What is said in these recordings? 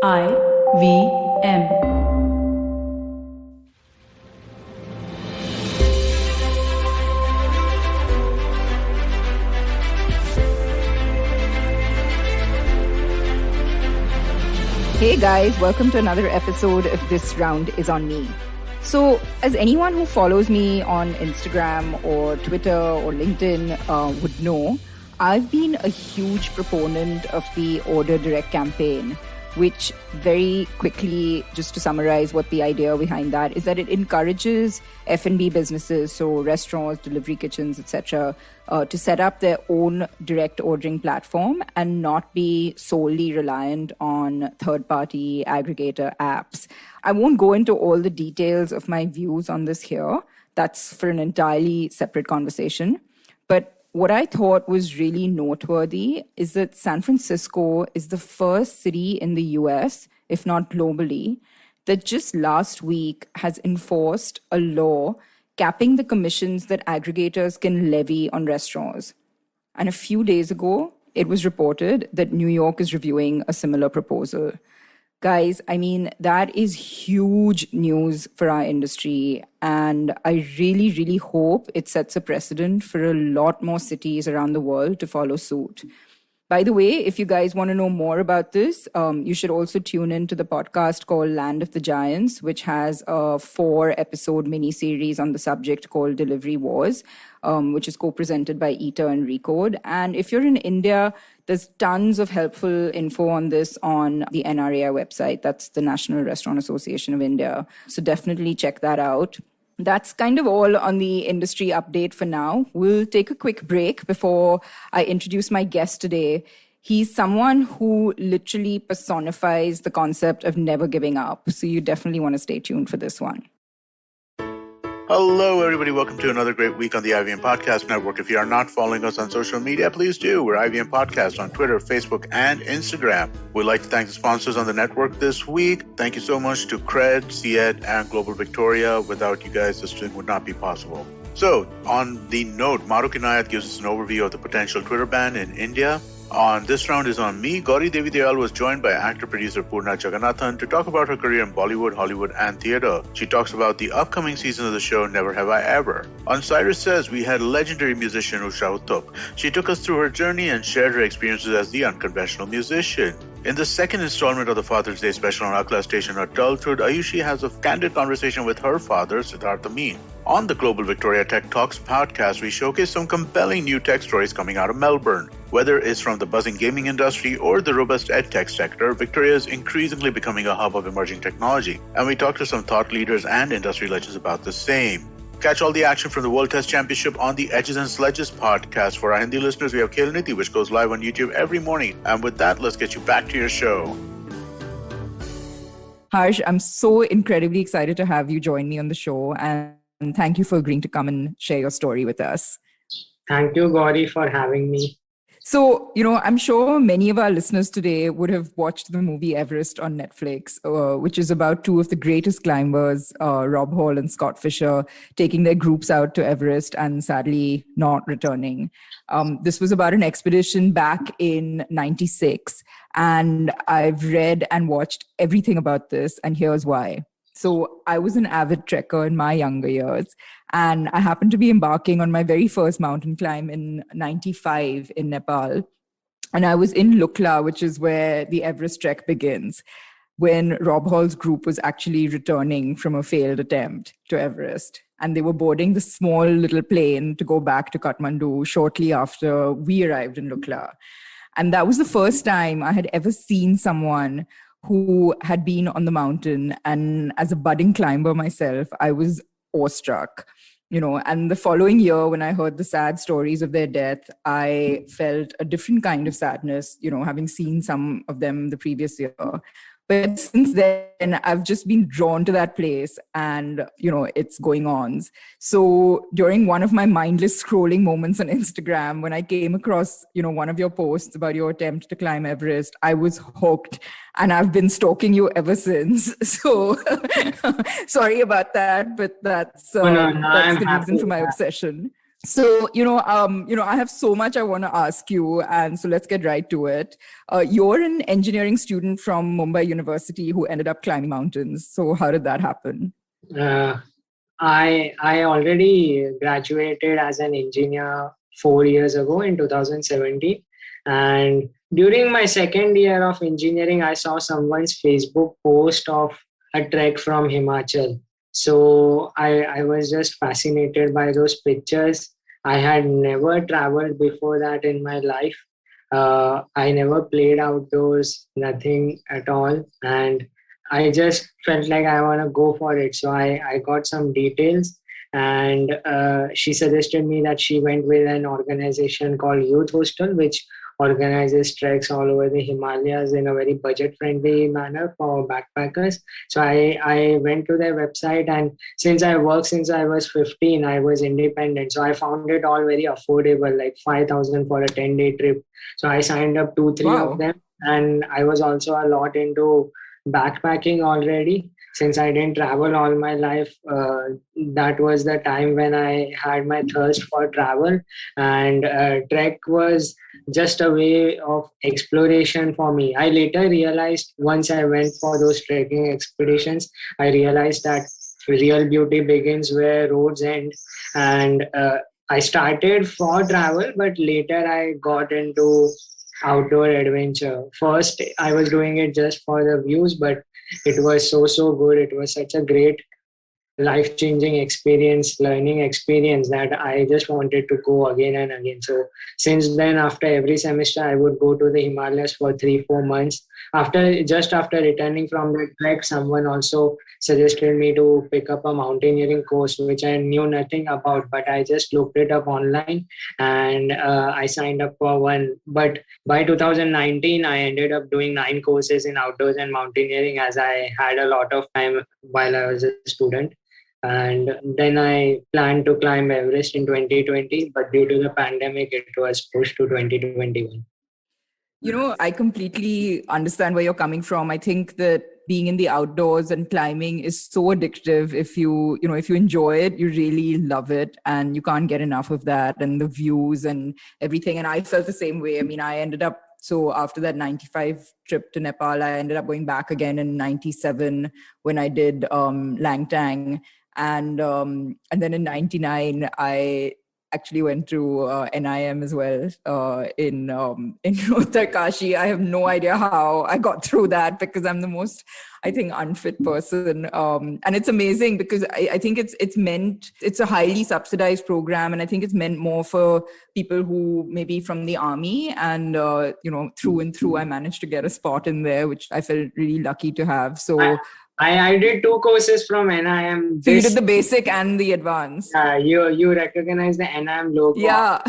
IVM. Hey guys, welcome to another episode of This Round is on Me. So, as anyone who follows me on Instagram or Twitter or LinkedIn would know, I've been a huge proponent of the Order Direct campaign, which very quickly, just to summarize what the idea behind that is, that it encourages F&B businesses, so restaurants, delivery kitchens, etc., to set up their own direct ordering platform and not be solely reliant on third-party aggregator apps. I won't go into all the details of my views on this here. That's for an entirely separate conversation. But what I thought was really noteworthy is that San Francisco is the first city in the US, if not globally, that just last week has enforced a law capping the commissions that aggregators can levy on restaurants. And a few days ago, it was reported that New York is reviewing a similar proposal. Guys, I mean, that is huge news for our industry. And I really, really hope it sets a precedent for a lot more cities around the world to follow suit. By the way, if you guys want to know more about this, you should also tune in to the podcast called Land of the Giants, which has a 4-episode mini-series on the subject called Delivery Wars, which is co-presented by Eater and Recode. And if you're in India, there's tons of helpful info on this on the NRAI website. That's the National Restaurant Association of India. So definitely check that out. That's kind of all on the industry update for now. We'll take a quick break before I introduce my guest today. He's someone who literally personifies the concept of never giving up. So you definitely want to stay tuned for this one. Hello, everybody. Welcome to another great week on the IVM Podcast Network. If you are not following us on social media, please do. We're IVM Podcast on Twitter, Facebook, and Instagram. We'd like to thank the sponsors on the network this week. Thank you so much to Cred, Ciet, and Global Victoria. Without you guys, this thing would not be possible. So, on the note, Maruk Inayat gives us an overview of the potential Twitter ban in India. On This Round is on Me, Gauri Devidayal was joined by actor-producer Poorna Jagannathan to talk about her career in Bollywood, Hollywood, and theatre. She talks about the upcoming season of the show Never Have I Ever. On Cyrus Says, we had legendary musician Usha Uttup. She took us through her journey and shared her experiences as the unconventional musician. In the second installment of the Father's Day special on Akla Station Adulthood, Ayushi has a candid conversation with her father, Siddhartha Amin. On the Global Victoria Tech Talks podcast, we showcase some compelling new tech stories coming out of Melbourne. Whether it's from the buzzing gaming industry or the robust edtech sector, Victoria is increasingly becoming a hub of emerging technology. And we talk to some thought leaders and industry legends about the same. Catch all the action from the World Test Championship on the Edges and Sledges podcast. For our Hindi listeners, we have Khel Niti, which goes live on YouTube every morning. And with that, let's get you back to your show. Harsh, I'm so incredibly excited to have you join me on the show. And thank you for agreeing to come and share your story with us. Thank you, Gauri, for having me. So, I'm sure many of our listeners today would have watched the movie Everest on Netflix, which is about two of the greatest climbers, Rob Hall and Scott Fisher, taking their groups out to Everest and sadly not returning. This was about an expedition back in '96, and I've read and watched everything about this, and here's why. So I was an avid trekker in my younger years, and I happened to be embarking on my very first mountain climb in '95 in Nepal. And I was in Lukla, which is where the Everest trek begins, when Rob Hall's group was actually returning from a failed attempt to Everest. And they were boarding the small little plane to go back to Kathmandu shortly after we arrived in Lukla. And that was the first time I had ever seen someone who had been on the mountain. And as a budding climber myself, I was awestruck. And the following year, when I heard the sad stories of their death, I felt a different kind of sadness, having seen some of them the previous year. But since then, I've just been drawn to that place and, it's going on. So during one of my mindless scrolling moments on Instagram, when I came across, one of your posts about your attempt to climb Everest, I was hooked and I've been stalking you ever since. So sorry about that, but that's the reason for my obsession. So, I have so much I want to ask you, and so let's get right to it. You're an engineering student from Mumbai University who ended up climbing mountains. So, how did that happen? Uh, I already graduated as an engineer 4 years ago in 2017, and during my second year of engineering, I saw someone's Facebook post of a trek from Himachal. So I was just fascinated by those pictures. I had never traveled before that in my life. I never played outdoors, nothing at all, and I just felt like I want to go for it. So I got some details, and she suggested me that she went with an organization called Youth Hostel, which organizes treks all over the Himalayas in a very budget friendly manner for backpackers. So I went to their website, and since I worked since I was 15, I was independent. So I found it all very affordable, like 5,000 for a 10-day trip. So I signed up 2, 3 of Wow. them. And I was also a lot into backpacking already. Since I didn't travel all my life, that was the time when I had my thirst for travel. And trek was just a way of exploration for me. I later realized, once I went for those trekking expeditions, I realized that real beauty begins where roads end. And I started for travel, but later I got into outdoor adventure. First, I was doing it just for the views, but it was so good. It was such a great life changing experience, learning experience, that I just wanted to go again and again. So since then, after every semester, I would go to the Himalayas for 3, 4 months. After returning from the trek, someone also suggested me to pick up a mountaineering course, which I knew nothing about, but I just looked it up online, and I signed up for one. But by 2019, I ended up doing 9 courses in outdoors and mountaineering, as I had a lot of time while I was a student. And then I planned to climb Everest in 2020, but due to the pandemic, it was pushed to 2021. I completely understand where you're coming from. I think that being in the outdoors and climbing is so addictive. If you enjoy it, you really love it and you can't get enough of that and the views and everything. And I felt the same way. I mean, so after that 95 trip to Nepal, I ended up going back again in 97 when I did Langtang. And then in 99, I actually went through NIM as well in Uttarkashi. I have no idea how I got through that because I'm the most, I think, unfit person. And it's amazing because I think it's a highly subsidized program, and I think it's meant more for people who maybe from the army, and through and through, I managed to get a spot in there, which I felt really lucky to have. So. I did 2 courses from NIM. So you did the basic and the advanced. You recognize the NIM logo. Yeah.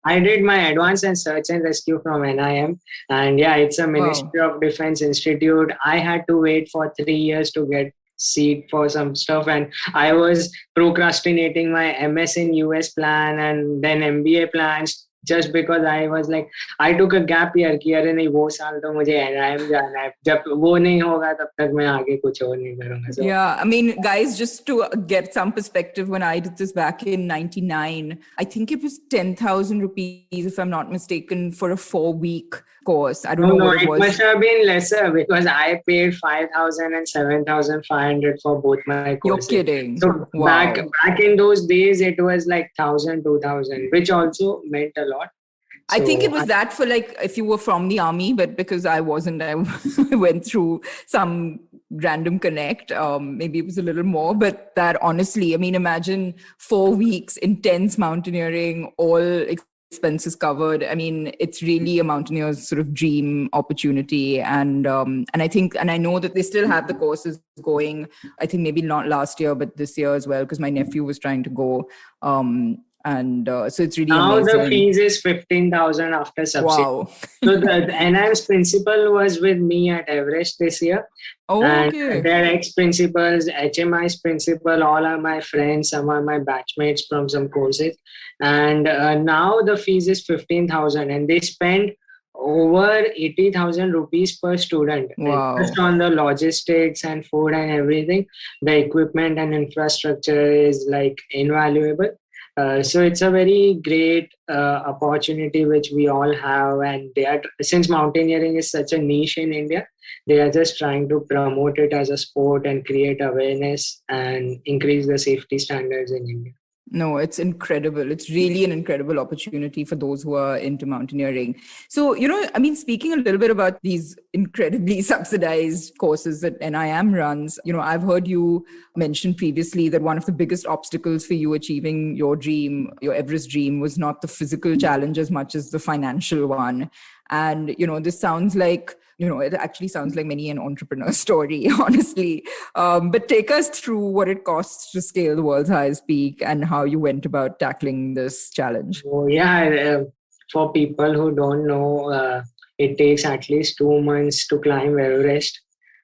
I did my advanced and search and rescue from NIM. And yeah, it's a Ministry of Defense Institute. I had to wait for 3 years to get seat for some stuff. And I was procrastinating my MS in US plan and then MBA plans, just because I was like, I took a gap year कि अरे नहीं वो साल तो मुझे NIM जाना है, जब वो नहीं होगा तब तक मैं आगे कुछ और नहीं करूँगा. So, yeah, I mean, guys, just to get some perspective, when I did this back in 99, I think it was 10,000 rupees, if I'm not mistaken, for a 4-week course. I don't know what it was. It must have been lesser because I paid 5,000 and 7,500 for both my courses. You're kidding. So wow. back in those days, it was like 1,000, 2,000, which also meant a lot. I think it was that for like if you were from the army, but because I wasn't, I went through some random connect. Maybe it was a little more, but that honestly, I mean, imagine 4 weeks, intense mountaineering, all expenses covered. I mean, it's really a mountaineer's sort of dream opportunity. And I think, and I know that they still have the courses going, I think maybe not last year, but this year as well, because my nephew was trying to go. So it's really now amazing. The fees is 15,000 after subsidy. Wow. So the NIM's principal was with me at Everest this year. Oh, and okay. their ex-principals, HMI's principal, all are my friends. Some are my batchmates from some courses. And now the fees is 15,000, and they spend over 80,000 rupees per student. Wow. Just on the logistics and food and everything. The equipment and infrastructure is like invaluable. So it's a very great opportunity which we all have, and they are, since mountaineering is such a niche in India, they are just trying to promote it as a sport and create awareness and increase the safety standards in India. No, it's incredible. It's really an incredible opportunity for those who are into mountaineering. So, I mean, speaking a little bit about these incredibly subsidized courses that NIM runs, I've heard you mention previously that one of the biggest obstacles for you achieving your dream, your Everest dream, was not the physical challenge as much as the financial one. And, this sounds like, it actually sounds like many an entrepreneur story, honestly. But take us through what it costs to scale the world's highest peak and how you went about tackling this challenge. Oh, yeah. For people who don't know, it takes at least 2 months to climb Everest.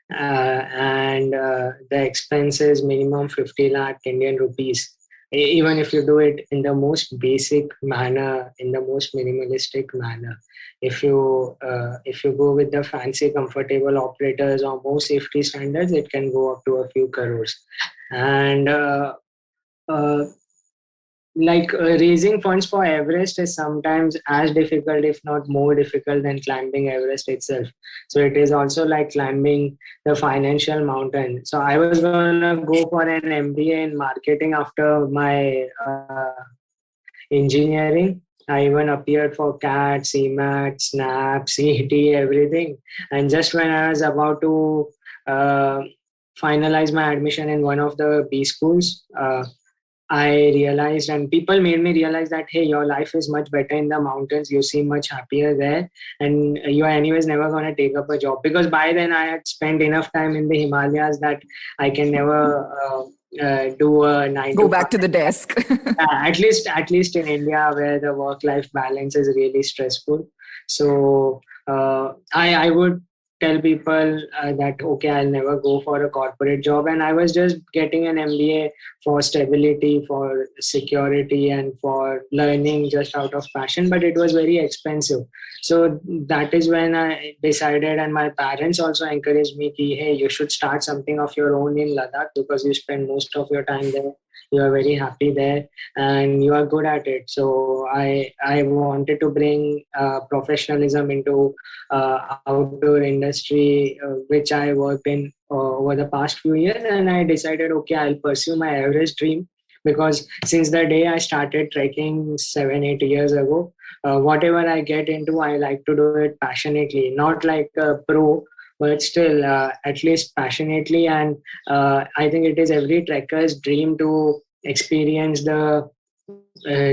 And the expense is minimum 50 lakh Indian rupees. Even if you do it in the most basic manner, in the most minimalistic manner. If you go with the fancy, comfortable operators or more safety standards, it can go up to a few crores. And uh, raising funds for Everest is sometimes as difficult, if not more difficult, than climbing Everest itself. So it is also like climbing the financial mountain. So I was gonna go for an MBA in marketing after my engineering. I even appeared for CAT, CMAT, SNAP, CET, everything. And just when I was about to uh, finalize my admission in one of the B schools, I realized, and people made me realize that, hey, your life is much better in the mountains. You seem much happier there, and you are anyways never going to take up a job, because by then I had spent enough time in the Himalayas that I can never do a nine Go to back five. to the desk. At least in India, where the work-life balance is really stressful. So I would tell people that, okay, I'll never go for a corporate job, and I was just getting an MBA for stability, for security, and for learning just out of passion, but it was very expensive. So that is when I decided, and my parents also encouraged me, ki, hey, you should start something of your own in Ladakh, because you spend most of your time there, you are very happy there, and you are good at it. So I wanted to bring professionalism into outdoor industry, which I worked in over the past few years. And I decided, okay, I'll pursue my Everest dream, because since the day I started trekking 7-8 years ago, whatever I get into, I like to do it passionately, not like a pro, but still at least passionately. And I think it is every trekker's dream to experience the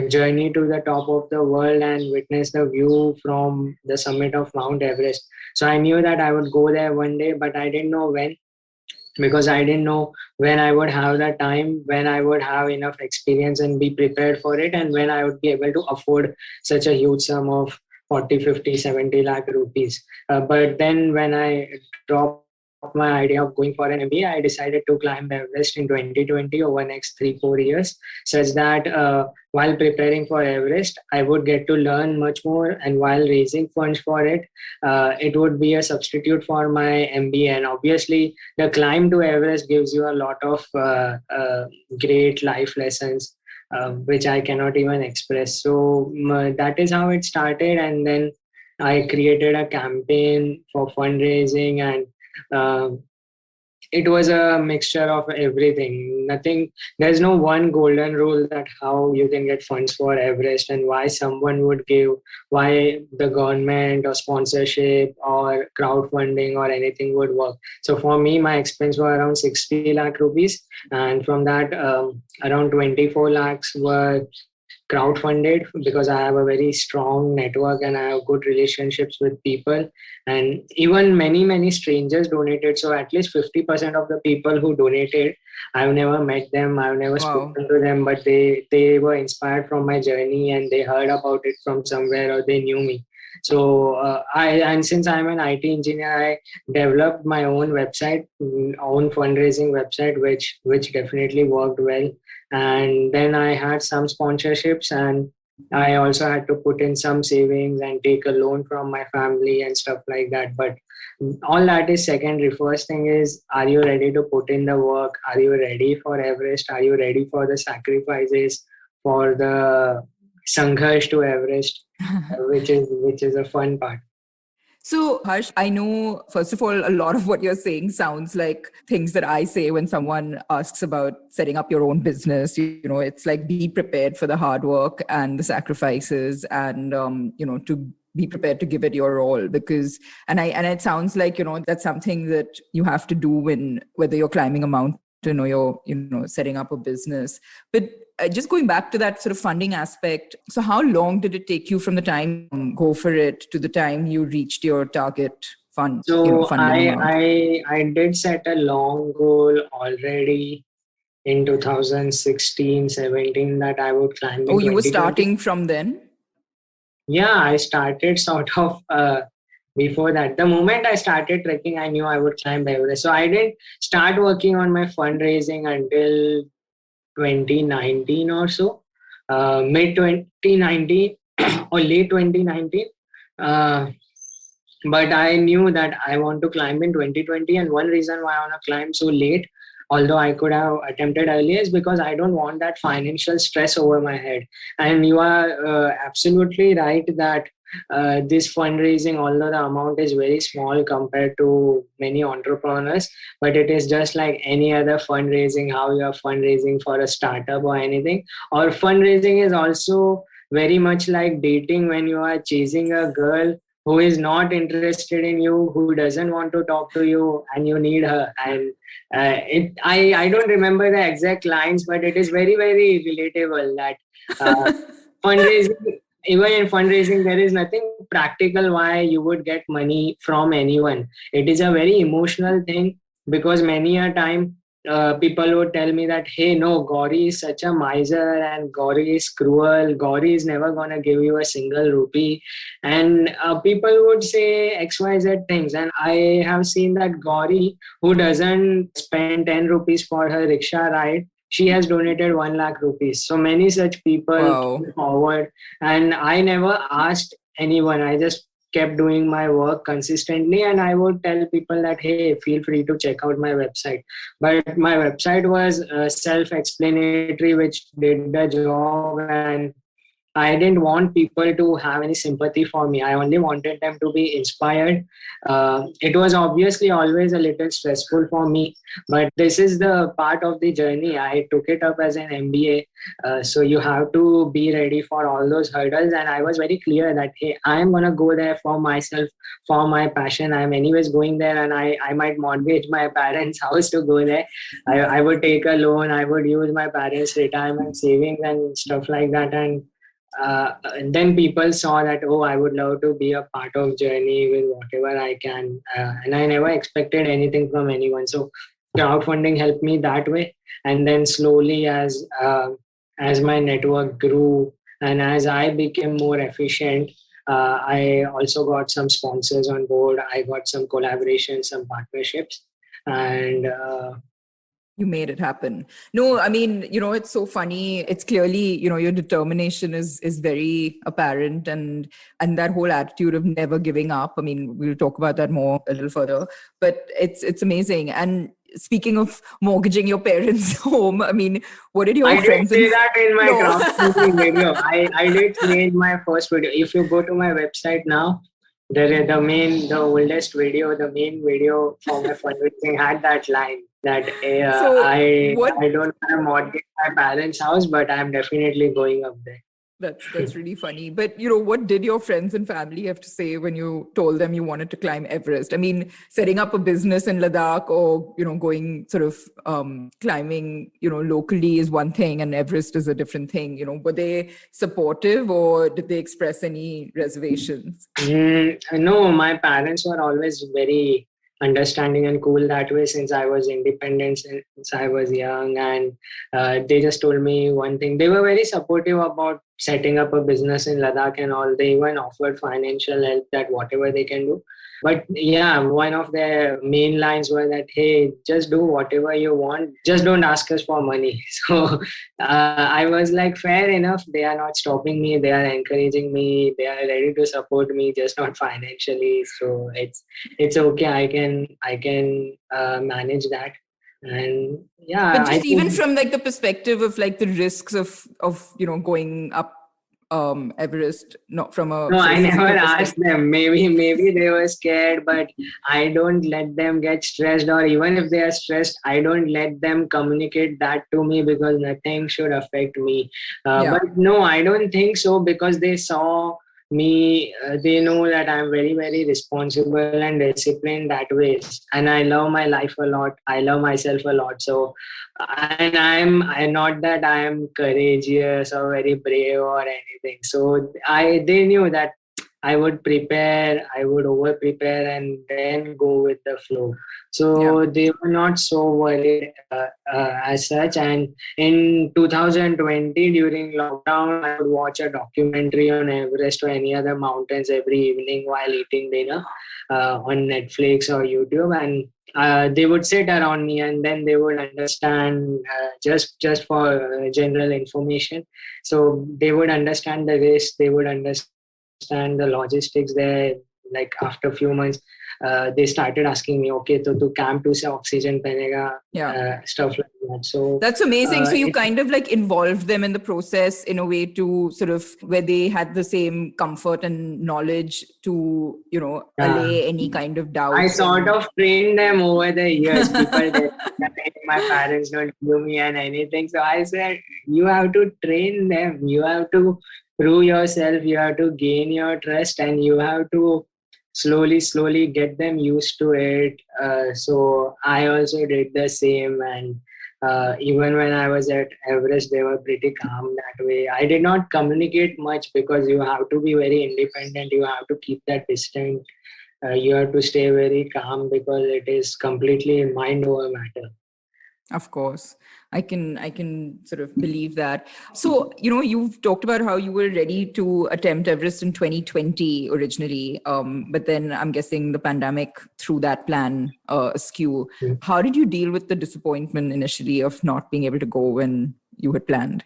journey to the top of the world and witness the view from the summit of Mount Everest. So I knew that I would go there one day, but I didn't know when, because I didn't know when I would have the time, when I would have enough experience and be prepared for it, and when I would be able to afford such a huge sum of 40, 50, 70 lakh rupees. But then when I dropped my idea of going for an MBA, I decided to climb Everest in 2020 over next 3-4 years, such that while preparing for Everest, I would get to learn much more, and while raising funds for it, it would be a substitute for my MBA. And obviously, the climb to Everest gives you a lot of great life lessons, which I cannot even express. So that is how it started. And then I created a campaign for fundraising, and uh, it was a mixture of everything. Nothing, there's no one golden rule that how you can get funds for Everest and why someone would give, why the government or sponsorship or crowdfunding or anything would work. So for me, my expense were around 60 lakh rupees, and from that, around 24 lakhs were crowdfunded, because I have a very strong network and I have good relationships with people. And even many strangers donated. So at least 50% of the people who donated, I've never met them, I've never Wow. spoken to them, but they were inspired from my journey, and they heard about it from somewhere, or they knew me. So and since I'm an IT engineer, I developed my own website, own fundraising website, which definitely worked well. And then I had some sponsorships, and I also had to put in some savings and take a loan from my family and stuff like that. But all that is secondary. First thing is, are you ready to put in the work? Are you ready for Everest? Are you ready for the sacrifices? for the Sangharsh to Everest, which is a fun part. So, Harsh, I know, first of all, a lot of what you're saying sounds like things that I say when someone asks about setting up your own business. You know, it's like be prepared for the hard work and the sacrifices and, to be prepared to give it your all because, and it sounds like, that's something that you have to do whether you're climbing a mountain or you're, setting up a business. But just going back to that sort of funding aspect, so how long did it take you from the time go for it to the time you reached your target So funding I amount? I did set a long goal already in 2016, 17 that I would climb Oh, in you were 2020. starting from then? Yeah, I started sort of before that. The moment I started trekking, I knew I would climb Everest. So I didn't start working on my fundraising until 2019 or so, mid 2019 or late 2019. Uh, but I knew that I want to climb in 2020, and one reason why I want to climb so late, although I could have attempted earlier, is because I don't want that financial stress over my head. And you are absolutely right that this fundraising, although the amount is very small compared to many entrepreneurs, but it is just like any other fundraising, how you are fundraising for a startup or anything. Or fundraising is also very much like dating when you are chasing a girl who is not interested in you, who doesn't want to talk to you, and you need her. And I don't remember the exact lines, but it is very very relatable that uh, fundraising. Even in fundraising, there is nothing practical why you would get money from anyone. It is a very emotional thing because many a time people would tell me that, hey, no, Gauri is such a miser and Gauri is cruel. Gauri is never going to give you a single rupee, and people would say XYZ things. And I have seen that Gauri, who doesn't spend 10 rupees for her rickshaw ride, she has donated 1 lakh rupees. So many such people Wow. came forward, and I never asked anyone. I just kept doing my work consistently, and I would tell people that, hey, feel free to check out my website. But my website was self-explanatory, which did the job, and I didn't want people to have any sympathy for me. I only wanted them to be inspired. It was obviously always a little stressful for me, but this is the part of the journey. I took it up as an MBA. So you have to be ready for all those hurdles. And I was very clear that, hey, I'm going to go there for myself, for my passion. I'm anyways going there, and I might mortgage my parents' house to go there. I would take a loan. I would use my parents' retirement savings and stuff like that. And then people saw that, oh, I would love to be a part of journey with whatever I can, and I never expected anything from anyone. So crowdfunding helped me that way. And then slowly, as my network grew and as I became more efficient, I also got some sponsors on board. I got some collaborations, some partnerships, and You made it happen. No, I mean, it's so funny. It's clearly, your determination is very apparent, and that whole attitude of never giving up. I mean, we'll talk about that more a little further, but it's amazing. And speaking of mortgaging your parents' home, I mean, what did your I did friends say and that in my no? crowdfunding video. I did say in my first video. If you go to my website now, the oldest video, the main video for my fundraising had that line that So I what don't want to mortgage my parents' house, but I'm definitely going up there. That's really funny. But what did your friends and family have to say when you told them you wanted to climb Everest? I mean, setting up a business in Ladakh or going sort of climbing locally is one thing, and Everest is a different thing. Were they supportive or did they express any reservations? No, my parents were always very understanding and cool that way since I was independent, since I was young. And they just told me one thing. They were very supportive about setting up a business in Ladakh and all. They even offered financial help that whatever they can do. But yeah, one of their main lines were that, hey, just do whatever you want. Just don't ask us for money. So I was like, fair enough. They are not stopping me. They are encouraging me. They are ready to support me, just not financially. So it's okay. I can manage that. And yeah, But I just even think from like the perspective of like the risks of going up Everest, not from a no, sort I of never physical asked perspective. them. Maybe they were scared, but I don't let them get stressed. Or even if they are stressed, I don't let them communicate that to me because nothing should affect me. Yeah. But no, I don't think so because they saw me. They know that I'm very very responsible and disciplined that way, and I love my life a lot. I love myself a lot. So, and I not that I am courageous or very brave or anything. So they knew that I would prepare, I would over prepare and then go with the flow. Yeah. So they were not so worried as such. And in 2020, during lockdown, I would watch a documentary on Everest or any other mountains every evening while eating dinner on Netflix or YouTube. And they would sit around me and then they would understand just for general information. So they would understand the risk, they would understand the logistics there. Like after a few months, they started asking me, okay, तो तू camp 2 से oxygen पहनेगा, Yeah. stuff like that. So That's amazing. So you it, kind of like involved them in the process in a way to sort of where they had the same comfort and knowledge to, yeah, allay any kind of I doubts sort and of trained them over the years. People did that my parents don't give me and anything. So I said, you have to train them. You have to prove yourself. You have to gain your trust and you have to slowly get them used to it. So I also did the same. And even when I was at Everest, they were pretty calm that way. I did not communicate much because you have to be very independent. You have to keep that distance. You have to stay very calm because it is completely mind over matter. of course. I can sort of believe that. So, you've talked about how you were ready to attempt Everest in 2020 originally, but then I'm guessing the pandemic threw that plan askew. Mm. How did you deal with the disappointment initially of not being able to go when you had planned?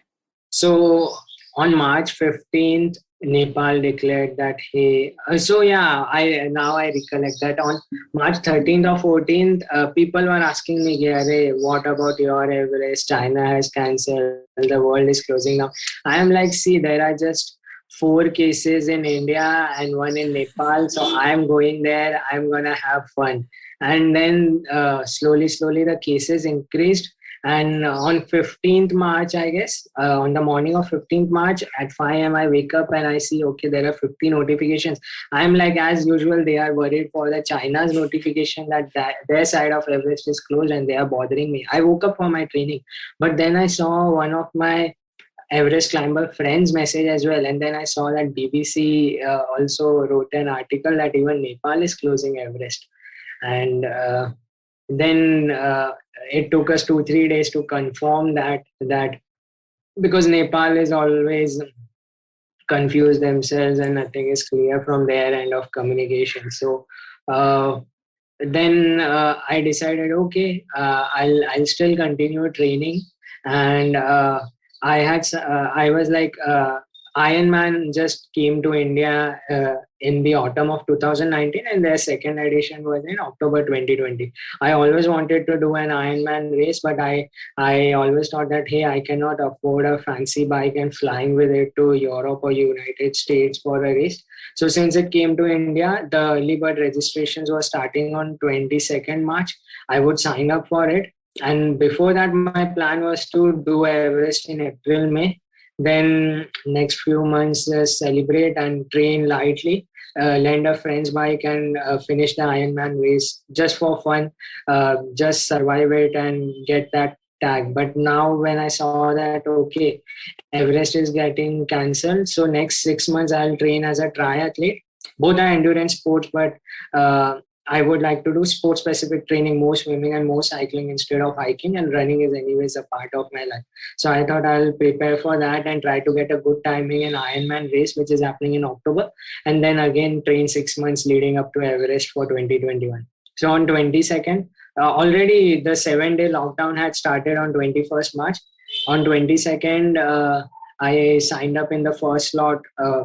So on March 15th, Nepal declared that hey. So yeah, I recollect that on March 13th or 14th, people were asking me, "Hey, what about your Everest? China has cancelled. The world is closing now." I am like, see, there are just 4 cases in India and one in Nepal. So I am going there. I'm gonna have fun. And then slowly the cases increased. And on 15th March, I guess, on the morning of 15th March at 5 a.m., I wake up and I see, okay, there are 50 notifications. I'm like, as usual, they are worried for the China's notification that their side of Everest is closed and they are bothering me. I woke up for my training, but then I saw one of my Everest climber friends message as well. And then I saw that BBC also wrote an article that even Nepal is closing Everest. And then it took us 2 3 days to confirm that because Nepal is always confused themselves and nothing is clear from their end of communication. So then I decided, okay, I'll still continue training, and I was like, Ironman just came to India in the autumn of 2019, and their second edition was in October 2020. I always wanted to do an Ironman race, but I always thought that hey, I cannot afford a fancy bike and flying with it to Europe or United States for a race. So since it came to India, the early bird registrations were starting on 22nd March. I would sign up for it. And before that, my plan was to do Everest in April, May. Then next few months, celebrate and train lightly, lend a friend's bike and finish the Ironman race just for fun, just survive it and get that tag. But now when I saw that, okay, Everest is getting cancelled, so next 6 months I'll train as a triathlete. Both are endurance sports, but I would like to do sport specific training, more swimming and more cycling instead of hiking, and running is anyways a part of my life. So I thought I'll prepare for that and try to get a good timing in Ironman race, which is happening in October, and then again train 6 months leading up to Everest for 2021. So on 22nd, already the 7 day lockdown had started on 21st March. On 22nd, I signed up in the first slot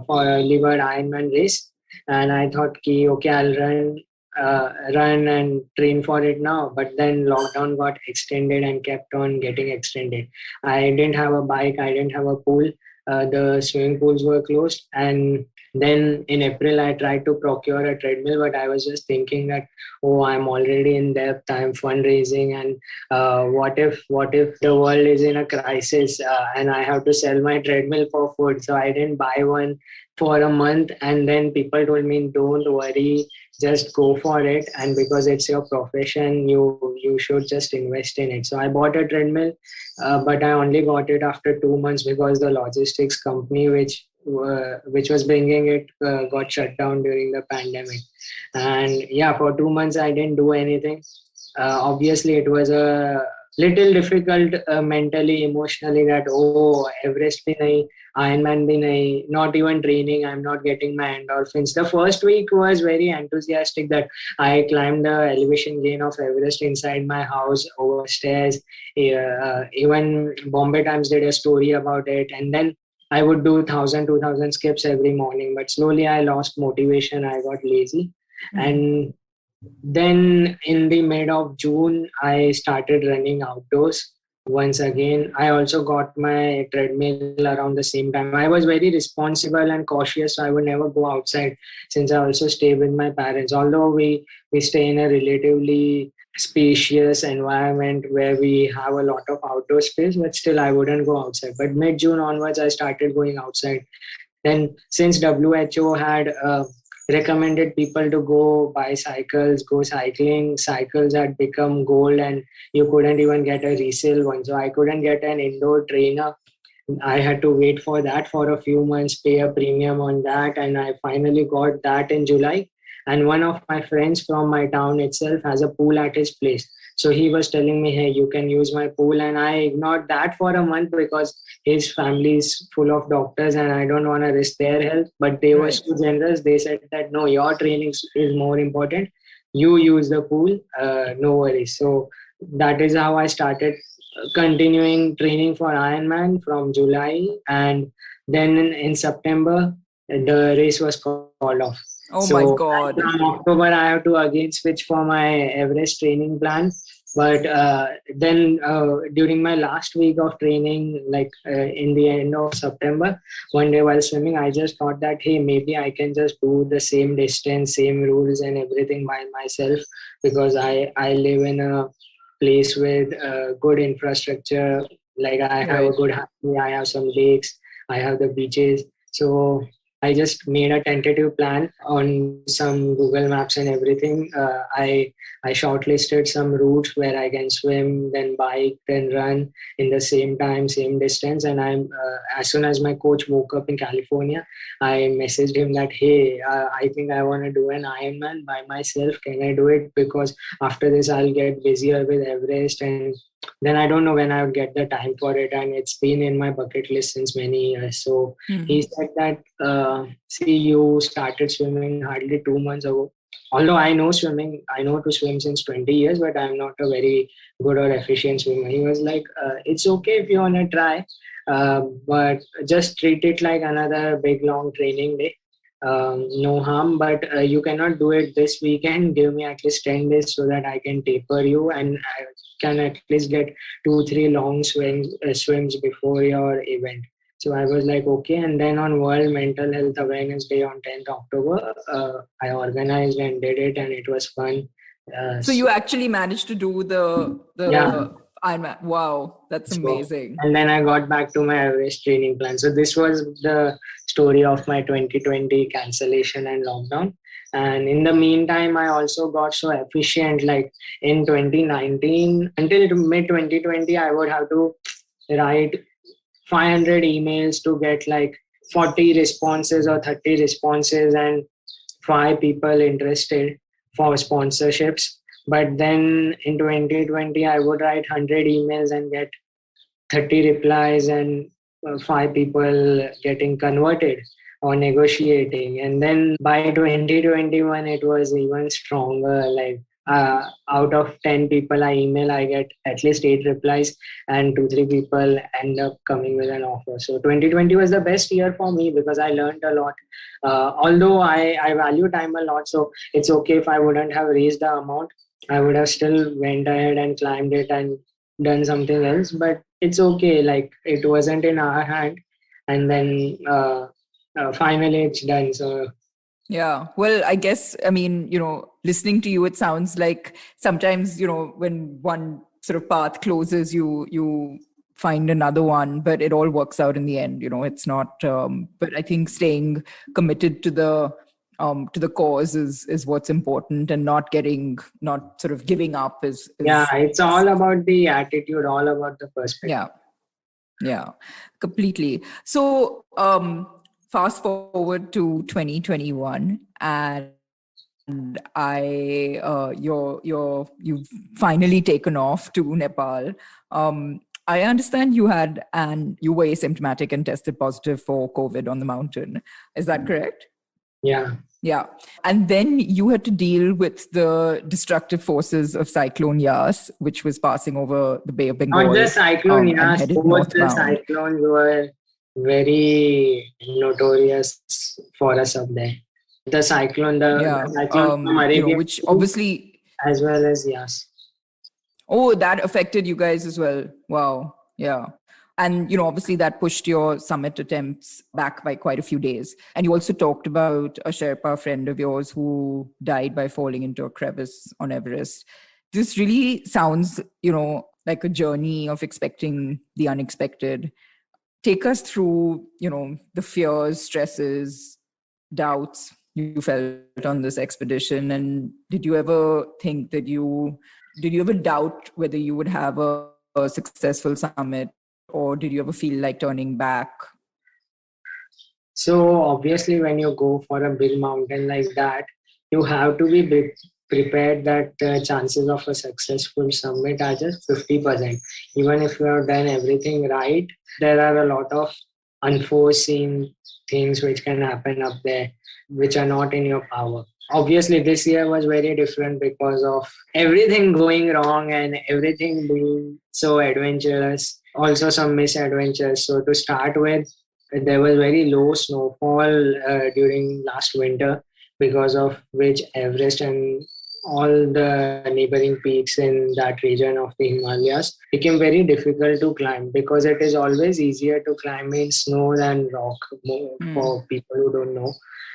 for a liver Ironman race, and I thought, okay, I'll run run and train for it now. But then lockdown got extended and kept on getting extended. I didn't have a bike, I didn't have a pool. The swimming pools were closed, and then in April I tried to procure a treadmill, but I was just thinking that, oh, I'm already in debt, I'm fundraising, and what if the world is in a crisis, and I have to sell my treadmill for food? So I didn't buy one for a month, and then people told me, don't worry, just go for it, and because it's your profession, you should just invest in it. So I bought a treadmill, but I only got it after 2 months because the logistics company which was bringing it got shut down during the pandemic. And yeah, for 2 months I didn't do anything. Obviously it was a little difficult, mentally, emotionally, that oh, Everest bhi nahi, Ironman bhi nahi, not even training, I'm not getting my endorphins. The first week was very enthusiastic that I climbed the elevation gain of Everest inside my house over stairs. Even Bombay Times did a story about it, and then I would do 1,000, 2,000 skips every morning. But slowly I lost motivation, I got lazy. And then in the mid of June, I started running outdoors once again. I also got my treadmill around the same time. I was very responsible and cautious, so I would never go outside since I also stay with my parents. Although we stay in a relatively spacious environment where we have a lot of outdoor space, but still I wouldn't go outside. But mid June onwards, I started going outside. Then, since WHO had recommended people to go buy cycles, go cycling, cycles had become gold, and you couldn't even get a resale one. So I couldn't get an indoor trainer. I had to wait for that for a few months, pay a premium on that, and I finally got that in July. And one of my friends from my town itself has a pool at his place. So he was telling me, hey, you can use my pool. And I ignored that for a month because his family is full of doctors and I don't want to risk their health. But they were so generous. They said that, no, your training is more important. You use the pool, no worries. So that is how I started continuing training for Ironman from July. And then in September, the race was called off. Oh my God. From October, I have to again switch for my Everest training plan. But then during my last week of training, like in the end of September, one day while swimming, I just thought that, hey, maybe I can just do the same distance, same rules and everything by myself, because I live in a place with good infrastructure. Like I have a good highway, I have some lakes, I have the beaches. So I just made a tentative plan on some Google Maps and everything. I shortlisted some routes where I can swim, then bike, then run in the same time, same distance. And I'm as soon as my coach woke up in California, I messaged him that, hey, I think I want to do an Ironman by myself. Can I do it? Because after this, I'll get busier with Everest, and then I don't know when I would get the time for it. And it's been in my bucket list since many years. So he said that, see, you started swimming hardly 2 months ago. Although I know swimming, I know to swim since 20 years, but I'm not a very good or efficient swimmer. He was like, it's okay if you want to try, but just treat it like another big long training day. No harm, but you cannot do it this weekend. Give me at least 10 days so that I can taper you and I can at least get 2-3 long swims before your event. So I was like, okay. And then on World Mental Health Awareness Day on 10th October, I organized and did it, and it was fun. So you actually managed to do the Ironman. Wow, that's amazing. And then I got back to my Everest training plan. So this was the story of my 2020 cancellation and lockdown. And in the meantime, I also got so efficient. Like in 2019, until mid 2020, I would have to write 500 emails to get like 40 responses or 30 responses and 5 people interested for sponsorships. But then in 2020, I would write 100 emails and get 30 replies and 5 people getting converted or negotiating. And then by 2021, it was even stronger. Like Out of 10 people I email, I get at least 8 replies, and 2 3 people end up coming with an offer. So 2020 was the best year for me because I learned a lot. Although I value time a lot, so it's okay if I wouldn't have raised the amount. I would have still went ahead and climbed it and done something else. But it's okay. Like, it wasn't in our hand, and then finally it's done. So Yeah. Well, I guess, I mean, listening to you, it sounds like sometimes, when one sort of path closes, you find another one, but it all works out in the end. It's not, but I think staying committed to the cause is what's important, and not sort of giving up yeah, is, it's all about the attitude, all about the perspective. yeah. Yeah, completely. So, fast forward to 2021, and you've finally taken off to Nepal. I understand you were asymptomatic and tested positive for COVID on the mountain. Is that correct? Yeah. Yeah. And then you had to deal with the destructive forces of Cyclone Yas, which was passing over the Bay of Not Bengal, just cyclone, and yes, headed both the northbound. cyclones were very notorious for us up there. The Yeah. cyclone from Arabian Which Sea, obviously, as well as Yas. oh, that affected you guys as well. Wow. Yeah. And, obviously that pushed your summit attempts back by quite a few days. And you also talked about a Sherpa friend of yours who died by falling into a crevice on Everest. This really sounds, like a journey of expecting the unexpected. Take us through, the fears, stresses, doubts you felt on this expedition. And did you ever doubt whether you would have a successful summit, or did you ever feel like turning back? So obviously, when you go for a big mountain like that, you have to be prepared that the chances of a successful summit are just 50%. Even if you have done everything right, there are a lot of unforeseen things which can happen up there, which are not in your power. Obviously, this year was very different because of everything going wrong and everything being so adventurous. Also, some misadventures. So, to start with, there was very low snowfall during last winter, because of which Everest and all the neighboring peaks in that region of the Himalayas became very difficult to climb, because it is always easier to climb in snow than rock, Hmm. for people who don't know.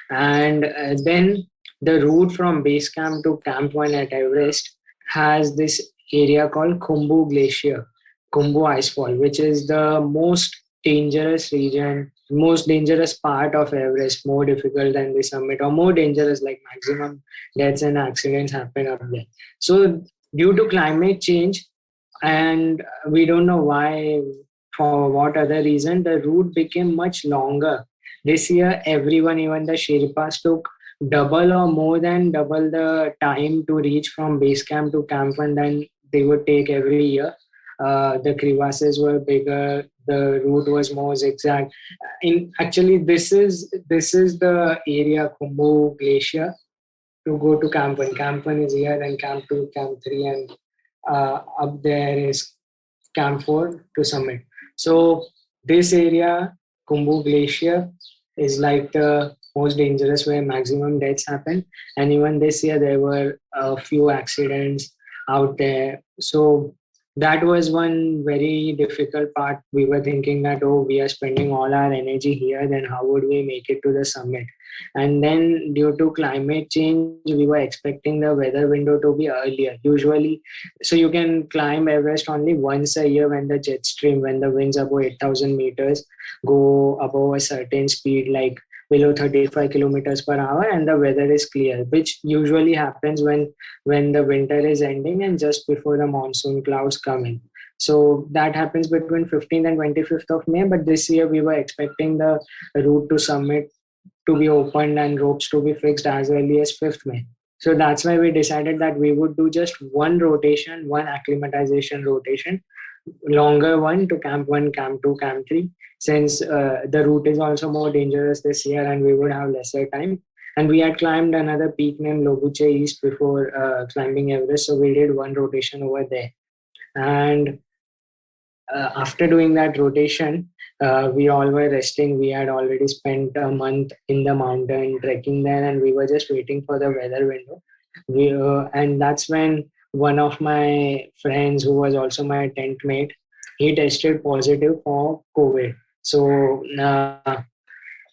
And then the route from base camp to Camp 1 at Everest has this area called Khumbu Glacier, Khumbu Icefall, which is the most dangerous part of Everest, more difficult than the summit, or more dangerous, like maximum deaths and accidents happen up there. So, due to climate change, and we don't know why, for what other reason, the route became much longer. This year, everyone, even the Sherpas, took double or more than double the time to reach from base camp to Camp 1 than they would take every year. The crevasses were bigger, the route was more zigzag. In actually, this is the area, Khumbu Glacier, to go to Camp 1. Camp 1 is here, then Camp 2, Camp 3, and up there is Camp 4 to summit. So this area, Khumbu Glacier, is like the most dangerous where maximum deaths happen. And even this year, there were a few accidents out there. So that was one very difficult part. We were thinking that, oh, we are spending all our energy here, then how would we make it to the summit? And then, due to climate change, we were expecting the weather window to be earlier. Usually, so you can climb Everest only once a year when the jet stream, when the winds above 8,000 meters go above a certain speed, like below 35 kilometers per hour, and the weather is clear, which usually happens when the winter is ending and just before the monsoon clouds come in. So that happens between 15th and 25th of May. But this year we were expecting the route to summit to be opened and ropes to be fixed as early as 5th May. So that's why we decided that we would do just one rotation, one acclimatization rotation, longer one to Camp 1, Camp 2, Camp 3, since the route is also more dangerous this year and we would have lesser time. And we had climbed another peak named Lobuche East before climbing Everest. So we did one rotation over there. And after doing that rotation, we all were resting. We had already spent a month in the mountain trekking there, and we were just waiting for the weather window. And that's when one of my friends, who was also my tent mate, he tested positive for COVID. So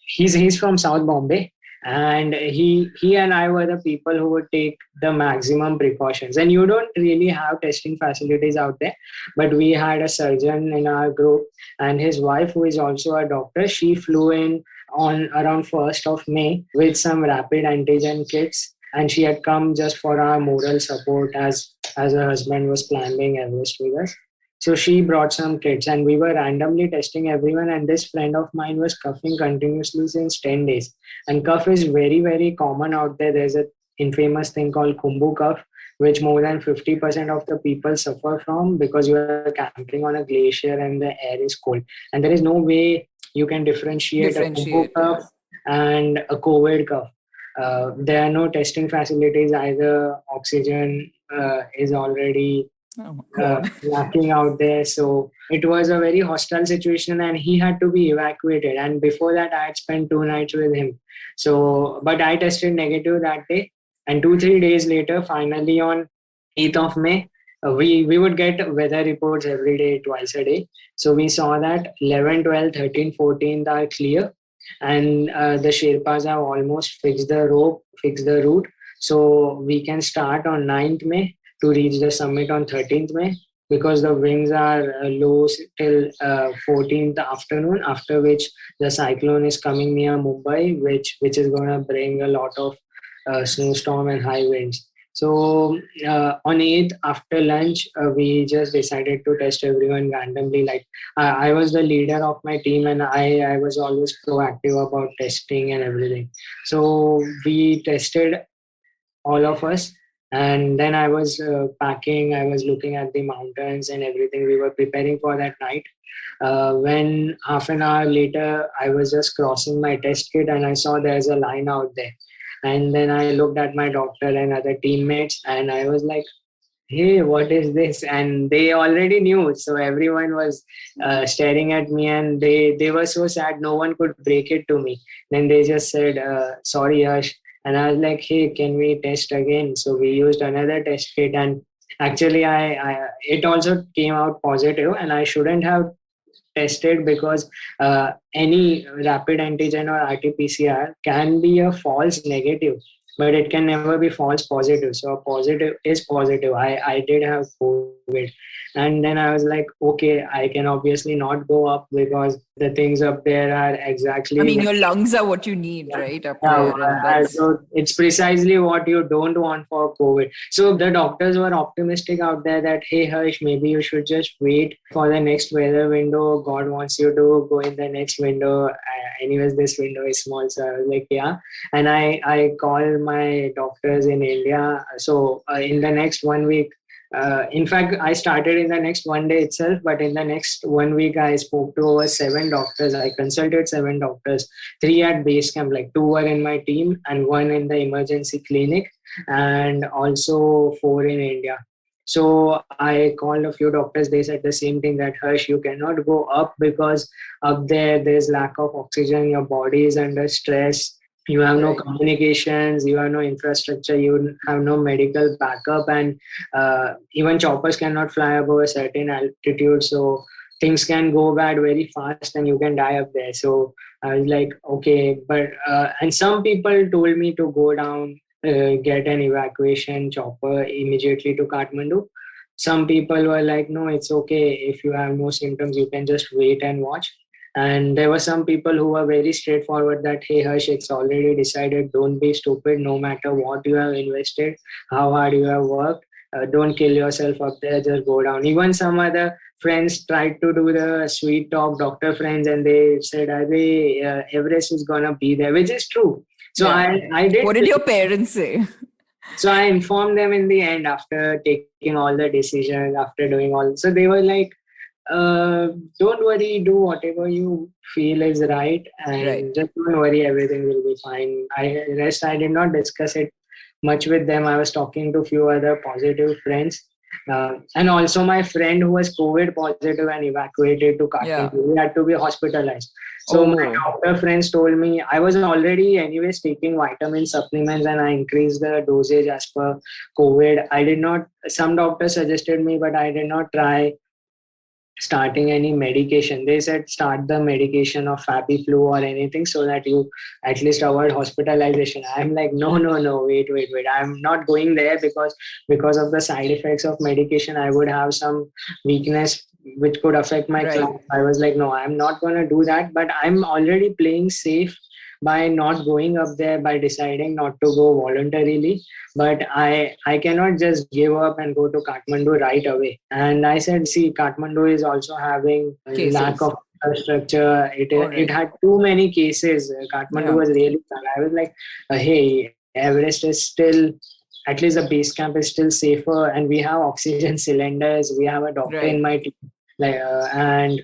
he's from South Bombay, and he and I were the people who would take the maximum precautions. And you don't really have testing facilities out there, but we had a surgeon in our group, and his wife, who is also a doctor, she flew in on around 1st of May with some rapid antigen kits, and she had come just for our moral support as her husband was climbing Everest with us. So she brought some kits, and we were randomly testing everyone. And this friend of mine was coughing continuously since 10 days. And cough is very, very common out there. There's a infamous thing called Kumbu cough, which more than 50% of the people suffer from because you are camping on a glacier and the air is cold. And there is no way you can differentiate a Kumbu cough and a COVID cough. There are no testing facilities either. Oxygen is already lacking out there. So it was a very hostile situation, and he had to be evacuated. And before that, I had spent 2 nights with him. So, but I tested negative that day. And 2, 3 days later, finally on 8th of May, we would get weather reports every day, twice a day. So we saw that 11, 12, 13, 14 are clear. And the Sherpas have almost fixed the rope, fixed the route. So we can start on 9th May to reach the summit on 13th May, because the winds are low till 14th afternoon, after which the cyclone is coming near Mumbai, which is going to bring a lot of snowstorm and high winds. So on 8th, after lunch, we just decided to test everyone randomly. Like I was the leader of my team, and I was always proactive about testing and everything. So we tested all of us. And then I was packing, I was looking at the mountains and everything. We were preparing for that night. When half an hour later, I was just crossing my test kit, and I saw there's a line out there. And then I looked at my doctor and other teammates, and I was like, hey, what is this? And they already knew. So everyone was staring at me, and they were so sad. No one could break it to me. Then they just said, sorry, Harsh. And I was like, hey, can we test again? So we used another test kit, and actually I it also came out positive, and I shouldn't have tested because any rapid antigen or RT-PCR can be a false negative, but it can never be false positive. So a positive is positive. I did have COVID. And then I was like, okay, I can obviously not go up because the things up there are exactly. I mean, your lungs are what you need, right? Up there. So it's precisely what you don't want for COVID. So the doctors were optimistic out there that, hey, Harsh, maybe you should just wait for the next weather window. God wants you to go in the next window. Anyways, this window is small. So I was like, yeah. And I called my doctors in India. So in the next 1 week, in fact, I started in the next one day itself, but in the next 1 week, I spoke to over 7 doctors. I consulted 7 doctors, 3 at base camp, like 2 were in my team and 1 in the emergency clinic, and also 4 in India. So I called a few doctors. They said the same thing, that Harsh, you cannot go up because up there's lack of oxygen. Your body is under stress. You have no communications, you have no infrastructure, you have no medical backup, and even choppers cannot fly above a certain altitude. So things can go bad very fast and you can die up there. So I was like, okay, but and some people told me to go down, get an evacuation chopper immediately to Kathmandu. Some people were like, no, it's okay. If you have no symptoms, you can just wait and watch. And there were some people who were very straightforward that, hey, Harsh, it's already decided. Don't be stupid. No matter what you have invested, how hard you have worked, don't kill yourself up there. Just go down. Even some other friends tried to do the sweet talk, doctor friends, and they said, Everest is going to be there, which is true. So I did. What did your parents say? So I informed them in the end after taking all the decisions, after doing all. So they were like, uh, don't worry, do whatever you feel is right, Right. and just don't worry, everything will be fine. I did not discuss it much with them. I was talking to few other positive friends, and also my friend who was COVID positive and evacuated to Yeah. Kathmandu. He had to be hospitalized. So my Oh, doctor friends told me I was already anyways taking vitamin supplements, and I increased the dosage as per COVID. I did not. Some doctors suggested me, but I did not try starting any medication. They said start the medication of FabiFlu or anything so that you at least avoid hospitalization. I'm like, no, no, no, wait. I'm not going there because of the side effects of medication. I would have some weakness which could affect my class. right. I was like, no, I'm not gonna do that. But I'm already playing safe by not going up there, by deciding not to go voluntarily. But I cannot just give up and go to Kathmandu right away. And I said, see, Kathmandu is also having a lack Cases. of infrastructure. All It right. had too many cases. Kathmandu Yeah. was really bad. I was like, hey, Everest is still, at least the base camp is still safer, and we have oxygen cylinders. We have a doctor in Right. my team, and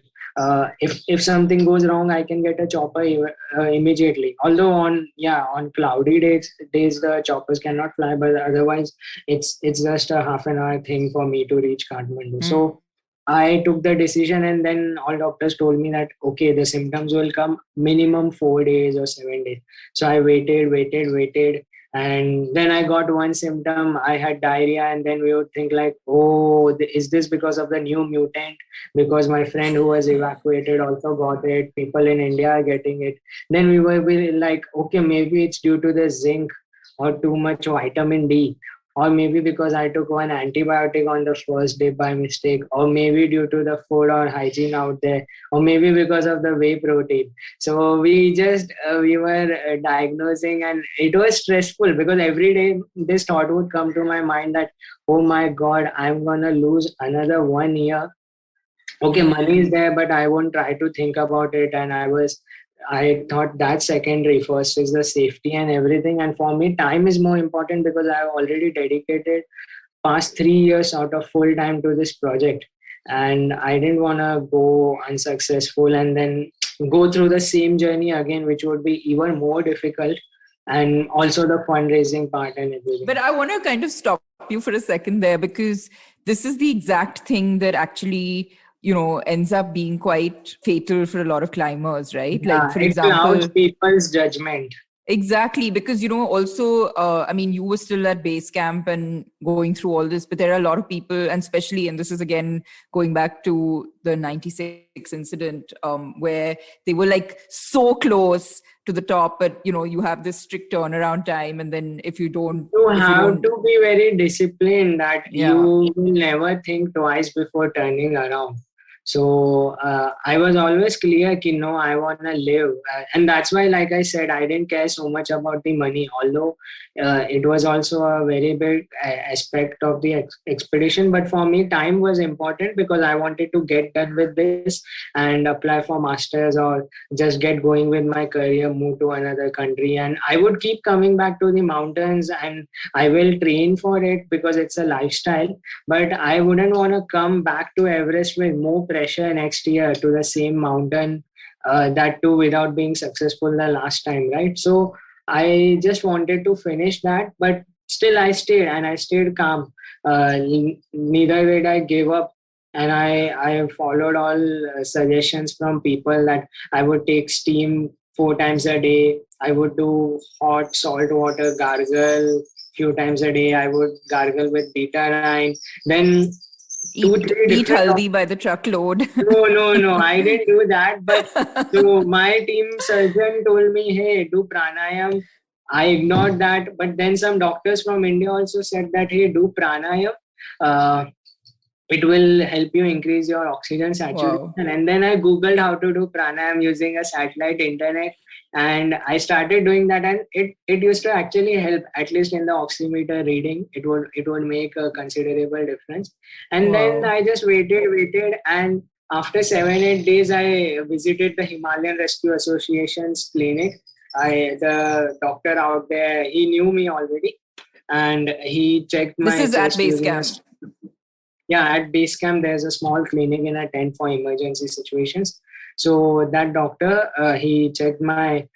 if something goes wrong, I can get a chopper immediately. Although on cloudy days the choppers cannot fly, but otherwise it's just a half an hour thing for me to reach Kathmandu. Mm. So I took the decision, and then all doctors told me that okay, the symptoms will come minimum 4 days or 7 days. So I waited, and then I got one symptom. I had diarrhea, and then we would think like, oh, is this because of the new mutant? Because my friend who was evacuated also got it. People in India are getting it. Then we were like, okay, maybe it's due to the zinc or too much vitamin D, or maybe because I took one antibiotic on the first day by mistake, or maybe due to the food or hygiene out there, or maybe because of the whey protein. So we were diagnosing, and it was stressful because every day this thought would come to my mind that, oh my God, I'm gonna lose another 1 year. Okay, money is Mm. there, but I won't try to think about it. And I thought that secondary. First is the safety and everything. And for me, time is more important because I've already dedicated past 3 years out of full time to this project. And I didn't want to go unsuccessful and then go through the same journey again, which would be even more difficult. And also the fundraising part and everything. But I want to kind of stop you for a second there, because this is the exact thing that actually, ends up being quite fatal for a lot of climbers, right? Like, Yeah, for it clouds example, people's judgment. exactly, because also, I mean, you were still at base camp and going through all this, but there are a lot of people, and especially, and this is again going back to the 96 incident, where they were like so close to the top, but you have this strict turnaround time, and then You if you have don't, to be very disciplined that you yeah. will never think twice before turning around. So I was always clear ki no, I want to live. And that's why, like I said, I didn't care so much about the money, although it was also a very big aspect of the expedition. But for me, time was important because I wanted to get done with this and apply for masters or just get going with my career, move to another country. And I would keep coming back to the mountains, and I will train for it because it's a lifestyle. But I wouldn't want to come back to Everest with more pressure next year to the same mountain, that too without being successful the last time, right? So I just wanted to finish that, but still I stayed, and I stayed calm. Neither did I give up, and I followed all suggestions from people that I would take steam 4 times a day. I would do hot salt water gargle few times a day. I would gargle with deter. Then two, three Eat different. healthy by the truckload. No. I didn't do that. But so my team surgeon told me, hey, do pranayam. I ignored that. But then some doctors from India also said that, hey, do pranayam. Uh, it will help you increase your oxygen saturation. Wow. And then I googled how to do pranayam using a satellite internet, and I started doing that, and it used to actually help, at least in the oximeter reading. It would make a considerable difference. And then Wow. I just waited, and after 7 8 days I visited the Himalayan Rescue Association's clinic. The doctor out there, he knew me already, and he checked This my is at chest base using camp. Yeah, at base camp, there's a small clinic in a tent for emergency situations. So that doctor, he checked my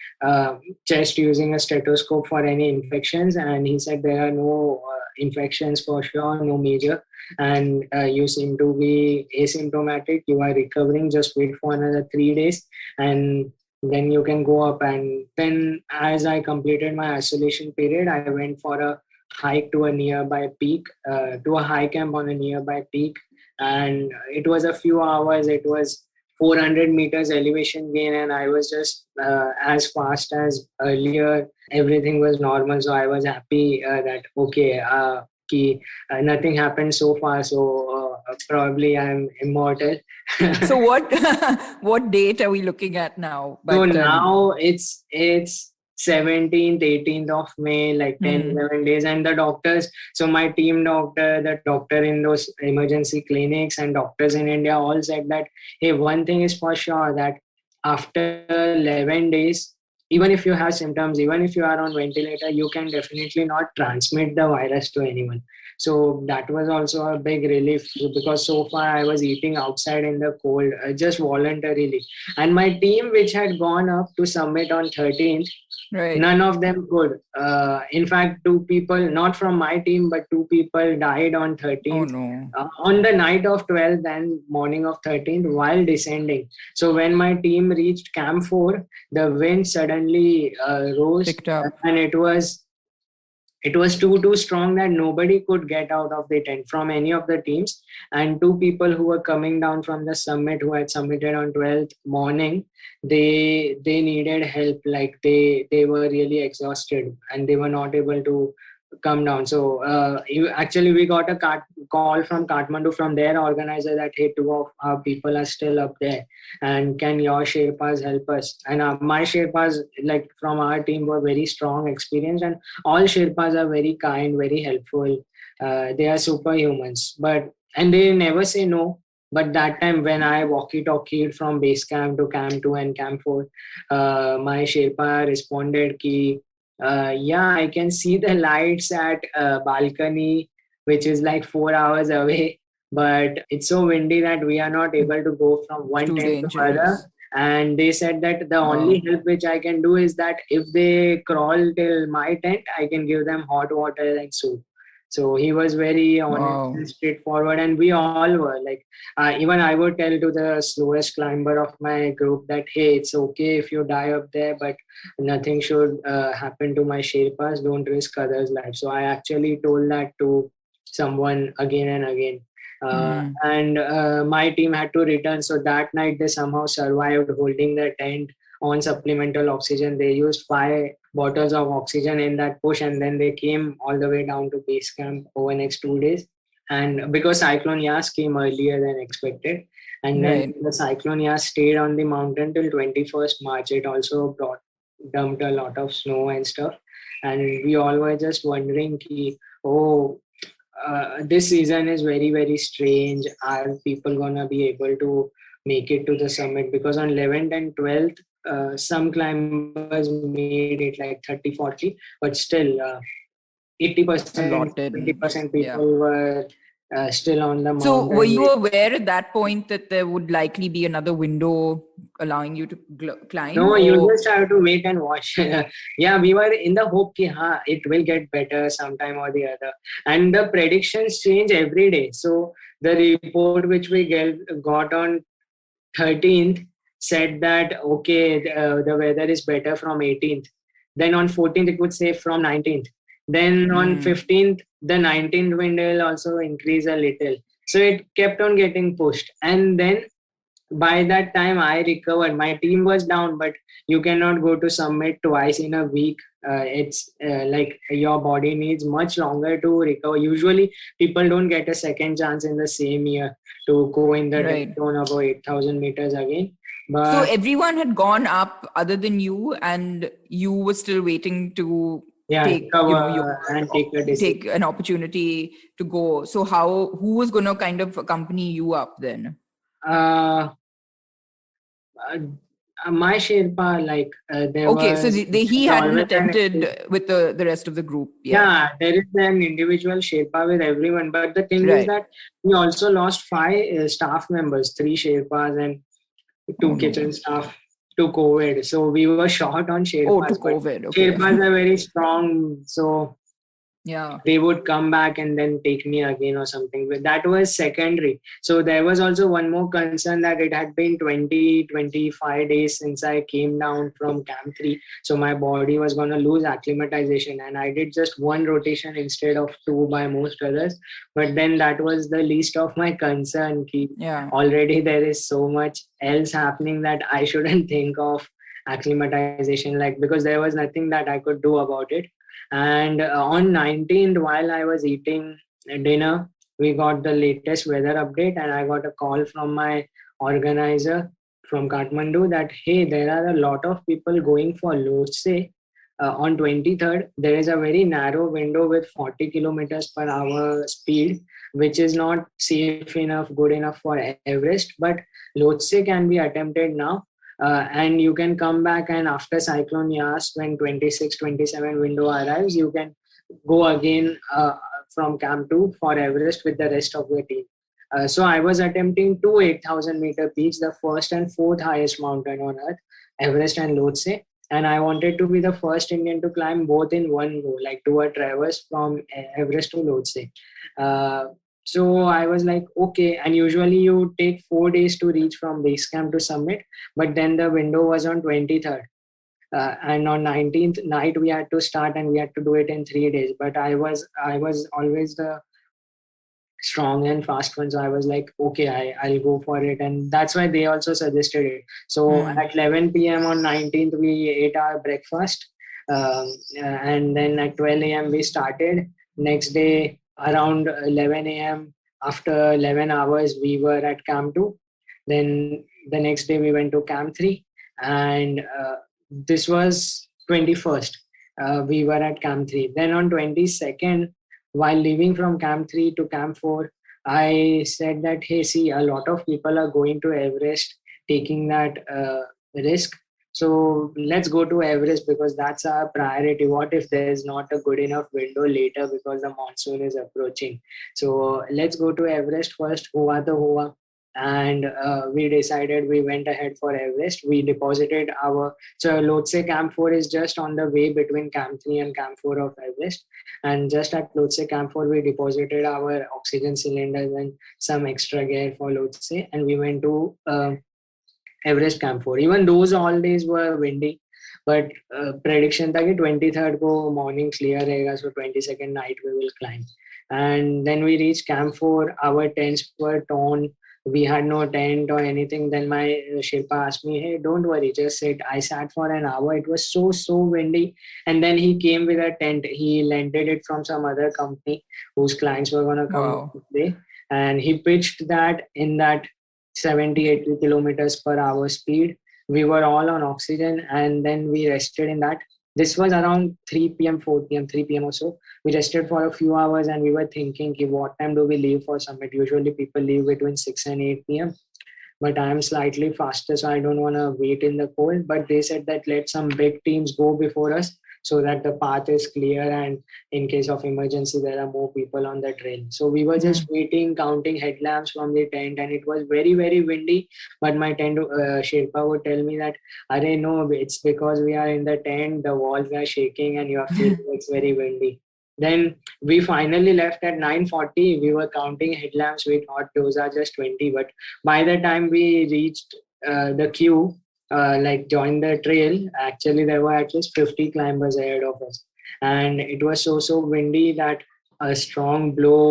chest using a stethoscope for any infections, and he said there are no infections for sure, no major, and you seem to be asymptomatic. You are recovering. Just wait for another 3 days, and then you can go up. And then, as I completed my isolation period, I went for a hike to a nearby peak, to a high camp on a nearby peak. And it was a few hours. It was 400 meters elevation gain, and I was just as fast as earlier. Everything was normal, so I was happy that okay, nothing happened so far. So probably I'm immortal. So what date are we looking at now? So But now it's 17th, 18th of May, like 10, 11 days. And the doctors, so my team doctor, the doctor in those emergency clinics and doctors in India all said that, hey, one thing is for sure that after 11 days, even if you have symptoms, even if you are on ventilator, you can definitely not transmit the virus to anyone. So that was also a big relief because so far I was eating outside in the cold, just voluntarily. And my team, which had gone up to summit on 13th, right. none of them could. In fact, two people, not from my team, but two people died on Oh 13th. no. On the night of 12th and morning of 13th while descending. So when my team reached Camp 4, the wind suddenly rose, Picked up. and it was too strong that nobody could get out of the tent from any of the teams. And two people who were coming down from the summit, who had submitted on 12th morning, they needed help. Like they were really exhausted and they were not able to come down. So actually we got a call from Kathmandu from their organizer that, hey, two of our people are still up there, and can your Sherpas help us? And my Sherpas, like from our team, were very strong, experienced, and all Sherpas are very kind, very helpful. They are superhumans, and they never say no. But that time when I walkie-talkied from base camp to camp 2 and camp 4, my Sherpa responded ki, yeah, I can see the lights at balcony, which is like 4 hours away. But it's so windy that we are not able to go from one Too tent to other. dangerous. And they said that the only Wow. help which I can do is that if they crawl till my tent, I can give them hot water and soup. So he was very honest Wow. and straightforward, and we all were like, even I would tell to the slowest climber of my group that, hey, it's okay if you die up there, but nothing should happen to my Sherpas. Don't risk others' lives. So I actually told that to someone again and again. And my team had to return. So that night they somehow survived holding the tent on supplemental oxygen. They used 5 bottles of oxygen in that push, and then they came all the way down to base camp over next 2 days. And because Cyclone Yas came earlier than expected, and then Right. the Cyclone Yas stayed on the mountain till 21st March. It also dumped a lot of snow and stuff, and we all were just wondering, ki, oh, this season is very very strange. Are people gonna be able to make it to the summit? Because on 11th and 12th, some climbers made it like 30-40, but still 80%, A lot 20% in. people Yeah. were still on the So were mountain. you aware at that point that there would likely be another window allowing you to climb, No, you or just have to wait and watch. Yeah, we were in the hope that it will get better sometime or the other. And the predictions change every day. So the report which we got on 13th said that, okay, the weather is better from 18th. Then on 14th, it would say from 19th. Then on 15th, the 19th wind will also increase a little. So it kept on getting pushed. And then by that time I recovered. My team was down, but you cannot go to summit twice in a week. It's like your body needs much longer to recover. Usually people don't get a second chance in the same year to go in the dead right? zone above 8,000 meters again. So But everyone had gone up other than you, and you were still waiting to yeah, take, your recover and take a decision. take an opportunity to go. So who was going to kind of accompany you up then? uh, uh, My Sherpa, like there Okay, so was he there's hadn't always an attempted with the rest of the group yet. yeah, there is an individual Sherpa with everyone. But the thing is Right. that we also lost five staff members, three Sherpas and Oh two no. kitchen staff to COVID. So we were short on Oh, to Sherpas, but COVID. Okay. Sherpas are very strong. So Yeah. they would come back and then take me again or something. But that was secondary. So there was also one more concern that it had been 20-25 days since I came down from Camp 3. So my body was going to lose acclimatization. And I did just one rotation instead of two by most others. But then that was the least of my concern. Ki Yeah. already there is so much else happening that I shouldn't think of acclimatization, like, because there was nothing that I could do about it. And on 19th, while I was eating dinner, we got the latest weather update, and I got a call from my organizer from Kathmandu that hey, there are a lot of people going for Lhotse. On 23rd, there is a very narrow window with 40 kilometers per hour speed, which is not safe enough, good enough for Everest. But Lhotse can be attempted now, and you can come back, and after cyclone Yas, when 26-27 window arrives, you can go again from Camp 2 for Everest with the rest of the team. So I was attempting two 8,000-meter peaks, the first and fourth highest mountain on earth, Everest and Lhotse. And I wanted to be the first Indian to climb both in one go, like do a traverse from Everest to Lhotse. Uh, so I was like, okay. And usually you take 4 days to reach from base camp to summit, but then the window was on 23rd. And on 19th night we had to start, and we had to do it in 3 days. But I was always the strong and fast one, so I was like, okay, I'll go for it. And that's why they also suggested it. So Hmm. at 11 p.m. on 19th we ate our breakfast, and then at 12 a.m. we started. Next day around 11 a.m., after 11 hours we were at Camp 2. Then the next day we went to Camp 3, and this was 21st. We were at Camp 3. Then on 22nd, while leaving from Camp 3 to Camp 4, I said that, hey, see, a lot of people are going to Everest, taking that risk. So let's go to Everest because that's our priority. What if there's not a good enough window later because the monsoon is approaching? So let's go to Everest first, Hoa to Hoa. And we decided, we went ahead for Everest. We deposited our, so Lhotse Camp 4 is just on the way between Camp 3 and Camp 4 of Everest. And just at Lhotse Camp 4, we deposited our oxygen cylinders and some extra gear for Lhotse, and we went to Everest Camp 4. Even those all days were windy, but prediction था कि 23rd को morning clear रहेगा, so 22nd night we will climb. And then we reached Camp 4. Our tents were torn. We had no tent or anything. Then my Sherpa asked me, hey, don't worry, just sit. I sat for an hour. It was so windy. And then he came with a tent. He rented it from some other company whose clients were going to come Wow. today. And he pitched that in that 70-80 kilometers per hour speed. We were all on oxygen, and then we rested in that. This was around 3 p.m., 4 p.m., 3 p.m. or so. We rested for a few hours, and we were thinking, okay, what time do we leave for summit? Usually people leave between 6 and 8 p.m. But I'm slightly faster, so I don't want to wait in the cold. But they said that let some big teams go before us so that the path is clear, and in case of emergency there are more people on the trail. So we were Hmm. just waiting, counting headlamps from the tent, and it was very windy. But my tent Sherpa would tell me that, Are no, it's because we are in the tent, the walls are shaking and you are feeling it's very windy. Then we finally left at 9:40. We were counting headlamps. We thought those are just 20, but by the time we reached the queue, like joined the trail, actually there were at least 50 climbers ahead of us, and it was so windy that a strong blow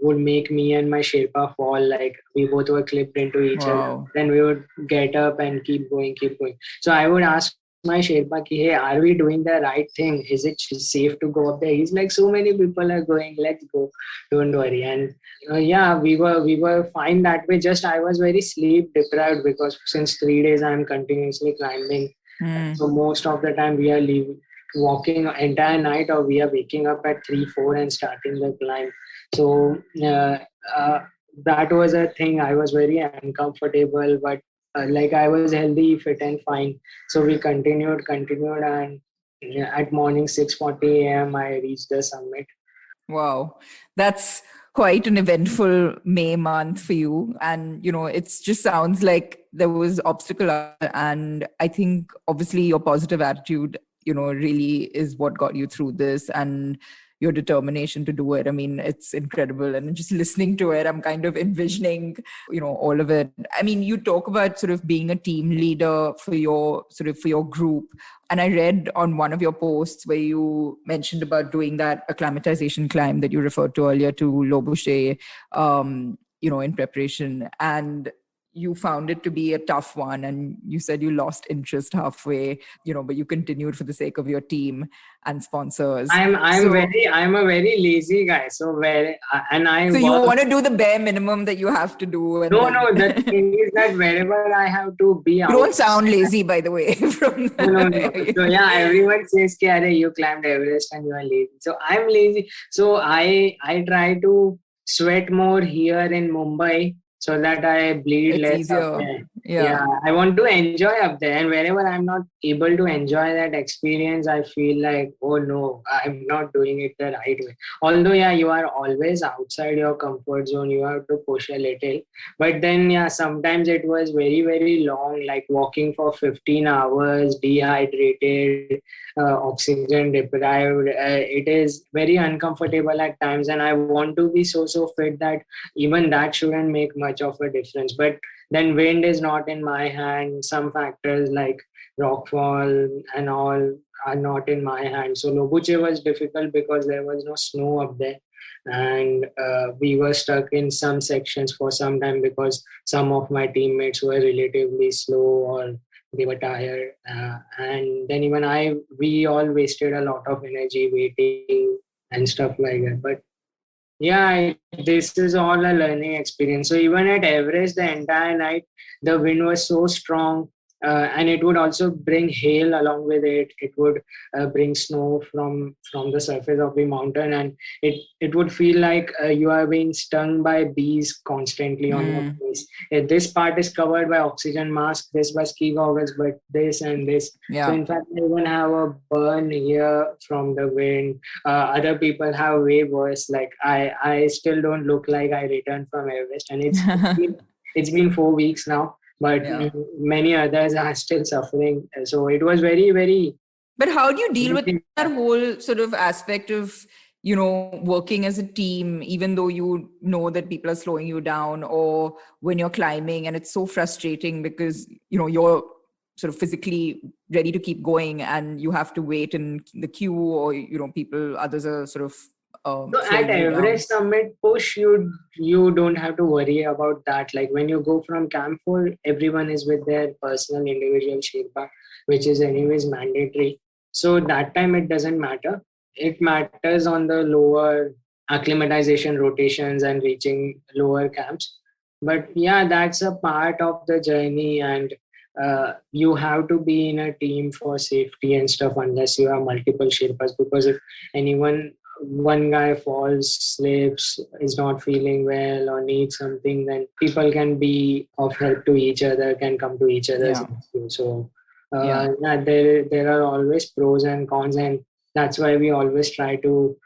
would make me and my Sherpa fall. Like we both were clipped into each other. Wow. Then we would get up and keep going, keep going. So I would ask my Sherpa, ki, hey, are we doing the right thing? Is it safe to go up there? He's like, so many people are going, let's go. Don't worry. And yeah, we were fine that way. Just I was very sleep deprived because since 3 days I'm continuously climbing. Hmm. So most of the time we are leaving, walking entire night, or we are waking up at 3-4 and starting the climb. So uh, that was a thing. I was very uncomfortable, but like I was healthy, fit and fine. So we continued, and at morning 6:40 a.m. I reached the summit. Wow. That's quite an eventful May month for you. And, it just sounds like there was obstacle. And I think obviously your positive attitude, really is what got you through this, and your determination to do it. I mean, it's incredible. And just listening to it, I'm kind of envisioning, all of it. I mean, you talk about sort of being a team leader for your group. And I read on one of your posts where you mentioned about doing that acclimatization climb that you referred to earlier to Lobuche, in preparation. And you found it to be a tough one. And you said you lost interest halfway, but you continued for the sake of your team and sponsors. I'm a very lazy guy. So and I So you work. want to do the bare minimum that you have to do. And No. The thing is that wherever I have to be you out. don't sound lazy, by the way. No. So yeah, everyone says, "Ki, Arey, you climbed Everest and you are lazy." So I'm lazy. So I try to sweat more here in Mumbai so that I bleed It's less up easier. there. Yeah. I want to enjoy up there, and wherever I'm not able to enjoy that experience, I feel like, oh no, I'm not doing it the right way. Although yeah, you are always outside your comfort zone. You have to push a little, but then yeah, sometimes it was very very long, like walking for 15 hours, dehydrated, oxygen deprived. It is very uncomfortable at times, and I want to be so fit that even that shouldn't make much of a difference. But then wind is not in my hand. Some factors like rockfall and all are not in my hand. So Lobuche was difficult because there was no snow up there, and we were stuck in some sections for some time because some of my teammates were relatively slow or they were tired, and then even we all wasted a lot of energy waiting and stuff like that. But yeah, this is all a learning experience. So even at Everest, the entire night, the wind was so strong, and it would also bring hail along with it. It would bring snow from the surface of the mountain, and it would feel like you are being stung by bees constantly on your face. This part is covered by oxygen mask, this by ski goggles, but this and this. Yeah. So in fact, I even have a burn here from the wind. Other people have way worse. Like I still don't look like I returned from Everest, and it's been 4 weeks now. But Yeah. many others are still suffering. So it was very very. But how do you deal with that whole sort of aspect of, working as a team, even though you know that people are slowing you down, or when you're climbing and it's so frustrating because, you're sort of physically ready to keep going and you have to wait in the queue, or, others are sort of So at slowing you down. Everest Summit push, you don't have to worry about that. Like when you go from Camp 4, everyone is with their personal individual Sherpa, which is anyways mandatory. So that time it doesn't matter. It matters on the lower acclimatization rotations and reaching lower camps. But yeah, that's a part of the journey, and you have to be in a team for safety and stuff unless you have multiple Sherpas, because if anyone one guy falls, slips, is not feeling well, or needs something, then people can be of help to each other, can come to each other's rescue. So, there are always pros and cons, and that's why we always try to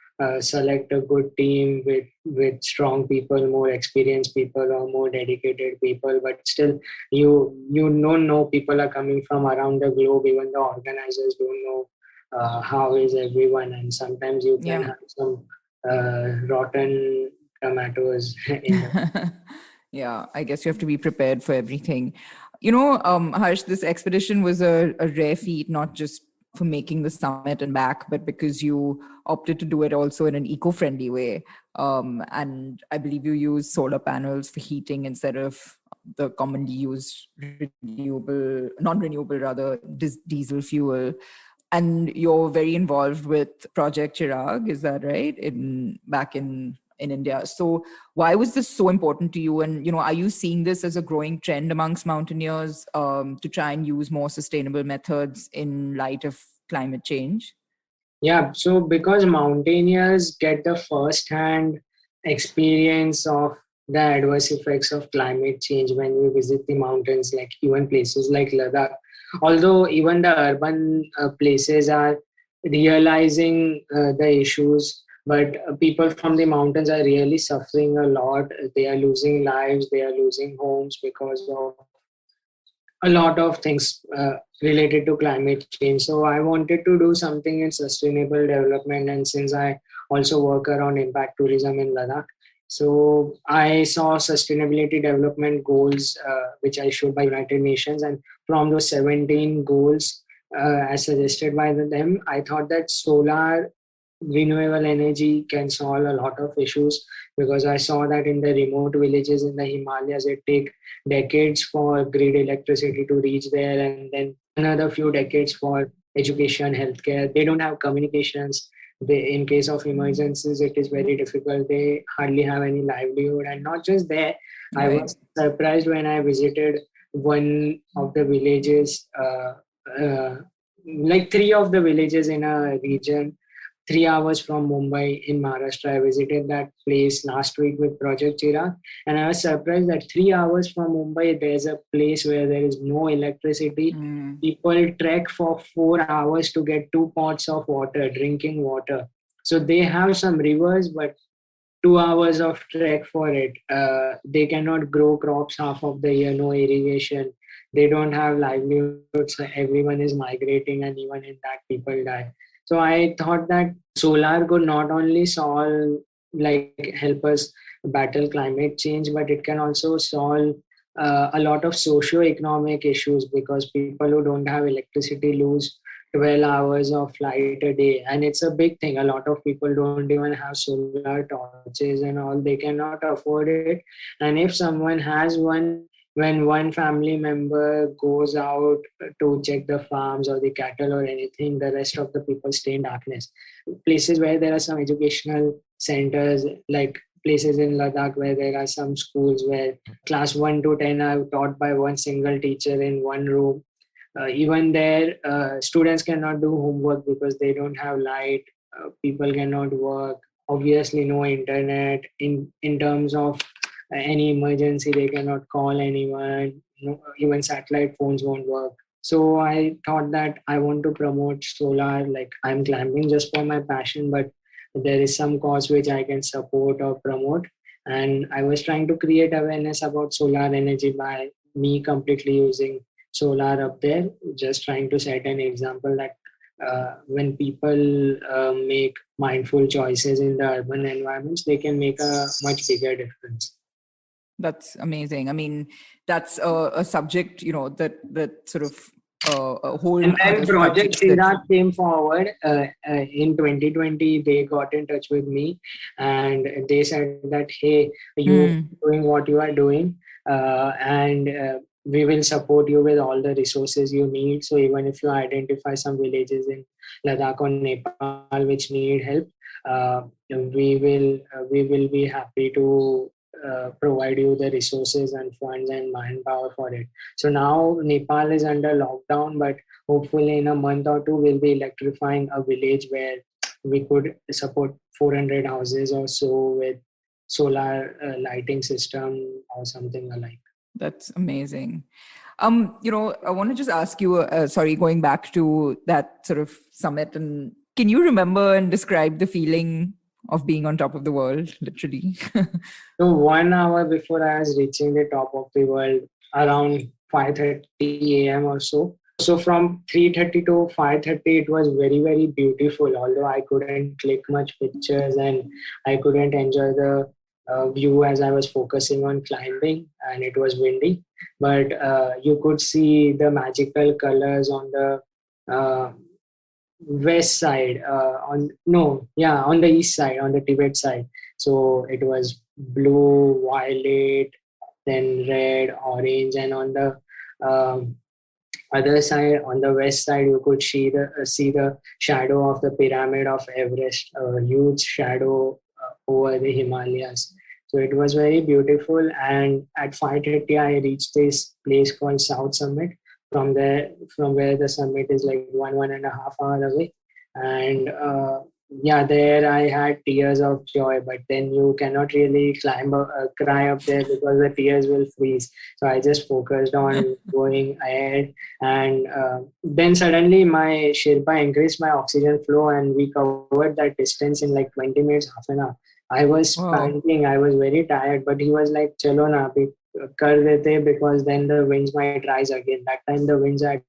select a good team with strong people, more experienced people, or more dedicated people. But still, you don't know people are coming from around the globe. Even the organizers don't know how is everyone, and sometimes you can have some rotten tomatoes in the Yeah, I guess you have to be prepared for everything. Harsh, this expedition was a rare feat, not just for making the summit and back, but because you opted to do it also in an eco-friendly way. And I believe you use solar panels for heating instead of the commonly used non-renewable rather, diesel fuel. And you're very involved with Project Chirag, is that right? Back in India. So why was this so important to you? And, are you seeing this as a growing trend amongst mountaineers to try and use more sustainable methods in light of climate change? Yeah, so because mountaineers get the first hand experience of the adverse effects of climate change when we visit the mountains, like even places like Ladakh. Although even the urban places are realizing the issues, but people from the mountains are really suffering a lot. They are losing lives, they are losing homes because of a lot of things related to climate change. So I wanted to do something in sustainable development, and since I also work around impact tourism in Ladakh, so I saw sustainability development goals which I showed by United Nations, and from those 17 goals as suggested by them, I thought that solar renewable energy can solve a lot of issues, because I saw that in the remote villages in the Himalayas, it take decades for grid electricity to reach there, and then another few decades for education, healthcare. They don't have communications. In case of emergencies, it is very difficult. They hardly have any livelihood. And not just there, I Right. was surprised when I visited one of the villages, like three of the villages in a region 3 hours from Mumbai in Maharashtra. I visited that place last week with Project Chirag, and I was surprised that 3 hours from Mumbai, there's a place where there is no electricity. Mm. People trek for 4 hours to get 2 pots of water, drinking water. So they have some rivers, but 2 hours of trek for it. They cannot grow crops half of the year, no irrigation. They don't have livelihoods. So everyone is migrating, and even in that, people die. So I thought that solar could not only solve, like, help us battle climate change, but it can also solve a lot of socio-economic issues, because people who don't have electricity lose 12 hours of light a day, and it's a big thing. A lot of people don't even have solar torches and all, they cannot afford it. And if someone has one, when one family member goes out to check the farms or the cattle or anything, the rest of the people stay in darkness. Places where there are some educational centers, like places in Ladakh where there are some schools where class 1 to 10 are taught by one single teacher in one room. Even there, students cannot do homework because they don't have light. People cannot work. Obviously, no internet. In terms of any emergency, they cannot call anyone. No, even satellite phones won't work. So I thought that I want to promote solar. Like, I'm climbing just for my passion, but there is some cause which I can support or promote. And I was trying to create awareness about solar energy by me completely using solar up there, just trying to set an example that when people make mindful choices in the urban environments, they can make a much bigger difference. That's amazing. I mean, that's a subject, that sort of a whole And then other Project subject that. Chirag came forward in 2020. They got in touch with me, and they said that, hey, you Mm. doing what you are doing, and we will support you with all the resources you need. So even if you identify some villages in Ladakh or Nepal which need help, uh, we will be happy to provide you the resources and funds and manpower for it. So now Nepal is under lockdown, but hopefully in a month or two we'll be electrifying a village where we could support 400 houses or so with solar lighting system or something alike. That's amazing. I want to just ask you, sorry, going back to that sort of summit, and can you remember and describe the feeling of being on top of the world, literally? So 1 hour before I was reaching the top of the world, around 5:30 a.m. or so. So from 3:30 to 5:30, it was very, very beautiful. Although I couldn't click much pictures and I couldn't enjoy the view as I was focusing on climbing, and it was windy. But you could see the magical colors on the uh, west side, on no yeah on the east side, on the Tibet side. So it was blue, violet, then red, orange, and on the um, other side, on the west side, you could see the shadow of the pyramid of Everest, a huge shadow over the Himalayas. So it was very beautiful. And at 5:30, I reached this place called South Summit. From there, from where the summit is like one and a half hour away, and yeah, there I had tears of joy, but then you cannot really cry up there because the tears will freeze. So I just focused on going ahead, and then suddenly my Sherpa increased my oxygen flow, and we covered that distance in like 20 minutes, half an hour. I was Wow. panting, I was very tired, but he was like, "Chalo na, abhi kar dete," because then the winds might rise again. That time the winds had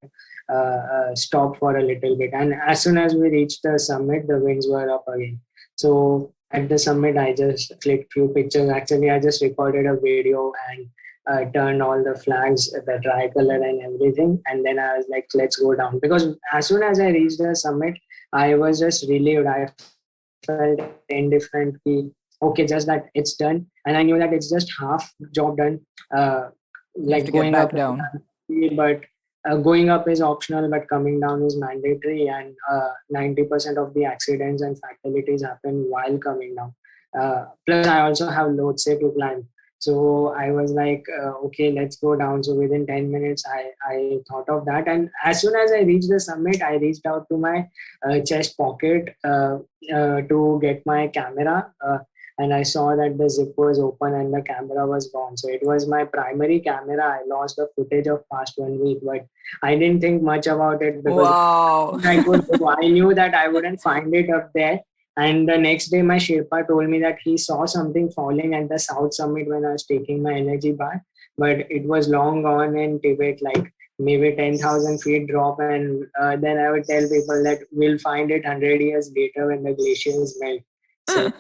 stopped for a little bit. And as soon as we reached the summit, the winds were up again. So at the summit, I just clicked few pictures. Actually, I just recorded a video and turned all the flags, the tricolor and everything. And then I was like, let's go down. Because as soon as I reached the summit, I was just relieved. I felt indifferent. Okay, just that it's done. And I knew that it's just half job done. Like You have to going get up, back down. but going up is optional, but coming down is mandatory, and 90% of the accidents and fatalities happen while coming down. Plus, I also have Lhotse to climb. So I was like, okay, let's go down. So within 10 minutes, I thought of that. And as soon as I reached the summit, I reached out to my chest pocket to get my camera. And I saw that the zip was open and the camera was gone. So it was my primary camera. I lost the footage of past 1 week, but I didn't think much about it because Wow. I could do. I knew that I wouldn't find it up there. And the next day, my Sherpa told me that he saw something falling at the South Summit when I was taking my energy bar, but it was long gone in Tibet, like maybe 10,000 feet drop. And then I would tell people that we'll find it 100 years later when the glaciers melt. So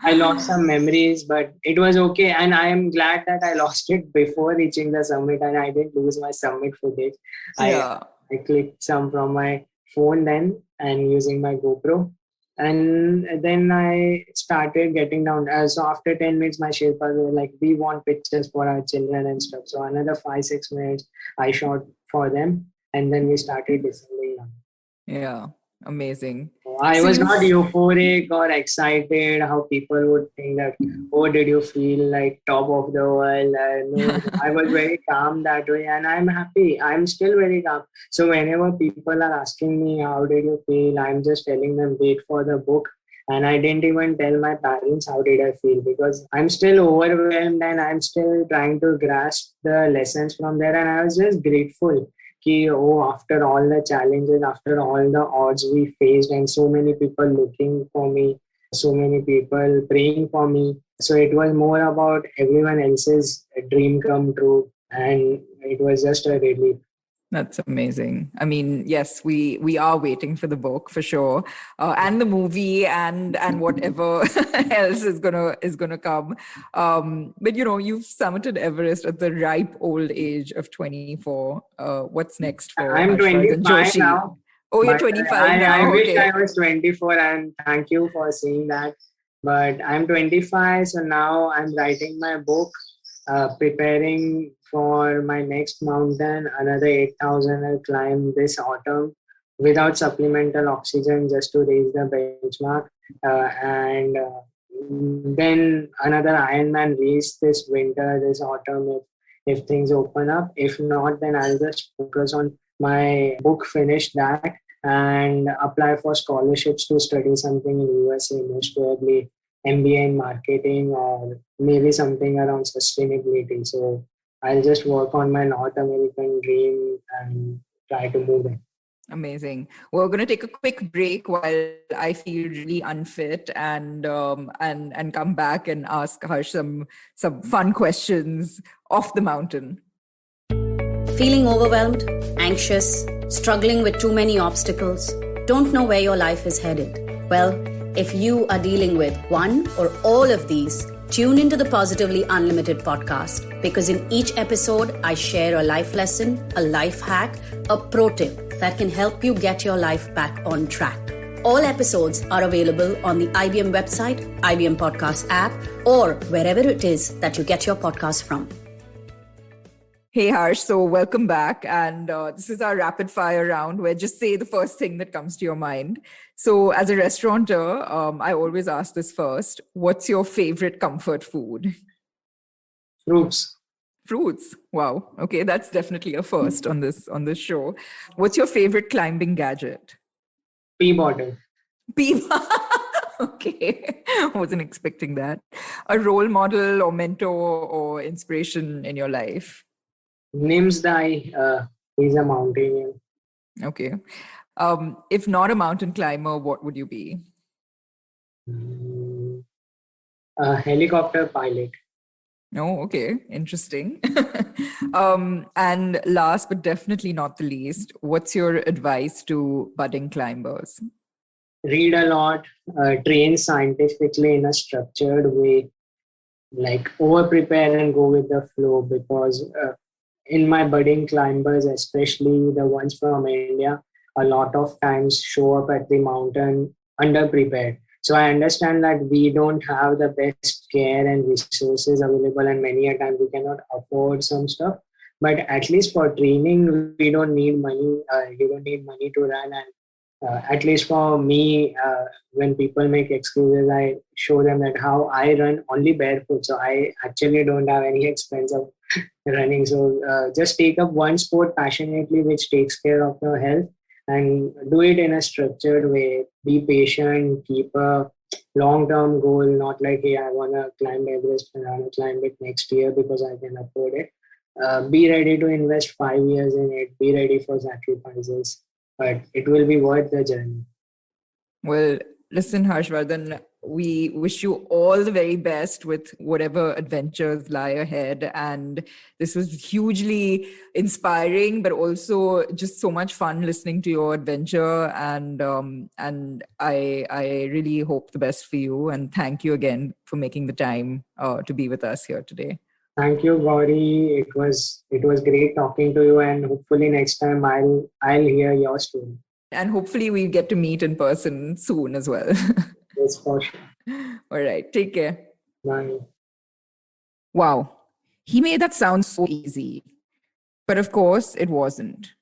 I lost some memories, but it was okay. And I am glad that I lost it before reaching the summit and I didn't lose my summit footage. I, Yeah. I clicked some from my phone then and using my GoPro. And then I started getting down. So after 10 minutes, my Sherpas were like, we want pictures for our children and stuff. So another 5-6 minutes I shot for them. And then we started descending down. Yeah. Amazing. I So was not you've euphoric or excited how people would think that, oh, did you feel like top of the world? No, I was very calm that way and I'm happy. I'm still very calm. So whenever people are asking me, how did you feel? I'm just telling them, wait for the book. And I didn't even tell my parents how did I feel because I'm still overwhelmed and I'm still trying to grasp the lessons from there. And I was just grateful after all the challenges, after all the odds we faced, and so many people looking for me, so many people praying for me. So it was more about everyone else's dream come true, and it was just a relief. That's amazing. I mean, yes, we are waiting for the book for sure, and the movie, and whatever else is gonna come. But you've summited Everest at the ripe old age of 24. What's next for I'm Harshvardhan 25 Joshi? now, Oh, you're but 25 I now. wish Okay. I was 24, and thank you for saying that. But I'm 25, so now I'm writing my book, preparing for my next mountain, another 8,000 I'll climb this autumn without supplemental oxygen just to raise the benchmark. And then another Ironman race this winter, this autumn, if things open up. If not, then I'll just focus on my book, finish that, and apply for scholarships to study something in USA, most probably MBA in marketing or maybe something around sustainability. So I'll just work on my North American dream and try to move it. Amazing. We're going to take a quick break while I feel really unfit and come back and ask Harsh some fun questions off the mountain. Feeling overwhelmed, anxious, struggling with too many obstacles, don't know where your life is headed? Well, if you are dealing with one or all of these, tune into the Positively Unlimited podcast because in each episode, I share a life lesson, a life hack, a pro tip that can help you get your life back on track. All episodes are available on the IBM website, IBM Podcast app, or wherever it is that you get your podcast from. Hey Harsh, so welcome back. And this is our rapid fire round where just say the first thing that comes to your mind. So as a restaurateur, I always ask this first. What's your favorite comfort food? Fruits. Fruits. Wow. Okay, that's definitely a first on this show. What's your favorite climbing gadget? Pea bottle. Pea. Okay. I wasn't expecting that. A role model or mentor or inspiration in your life? Nims Dai, he's a mountaineer. Okay. If not a mountain climber, what would you be? A helicopter pilot. Oh, okay. Interesting. And last but definitely not the least, what's your advice to budding climbers? Read a lot, train scientifically in a structured way, like over prepare and go with the flow, because in my budding climbers, especially the ones from India, a lot of times show up at the mountain under prepared. So I understand that we don't have the best care and resources available, and many a time we cannot afford some stuff. But at least for training, we don't need money. You don't need money to run. And at least for me, when people make excuses, I show them that how I run only barefoot. So I actually don't have any expense of running. So just take up one sport passionately, which takes care of your health, and do it in a structured way. Be patient, keep a long-term goal, not like, hey, I want to climb Everest and I want to climb it next year because I can afford it. Be ready to invest 5 years in it. Be ready for sacrifices, but it will be worth the journey. Well, listen, Harshvardhan, we wish you all the very best with whatever adventures lie ahead. And this was hugely inspiring, but also just so much fun listening to your adventure. And I really hope the best for you. And thank you again for making the time to be with us here today. Thank you, Gauri. It was great talking to you, and hopefully next time I'll hear your story. And hopefully we get to meet in person soon as well. Yes, for sure. All right. Take care. Bye. Wow. He made that sound so easy. But of course, it wasn't.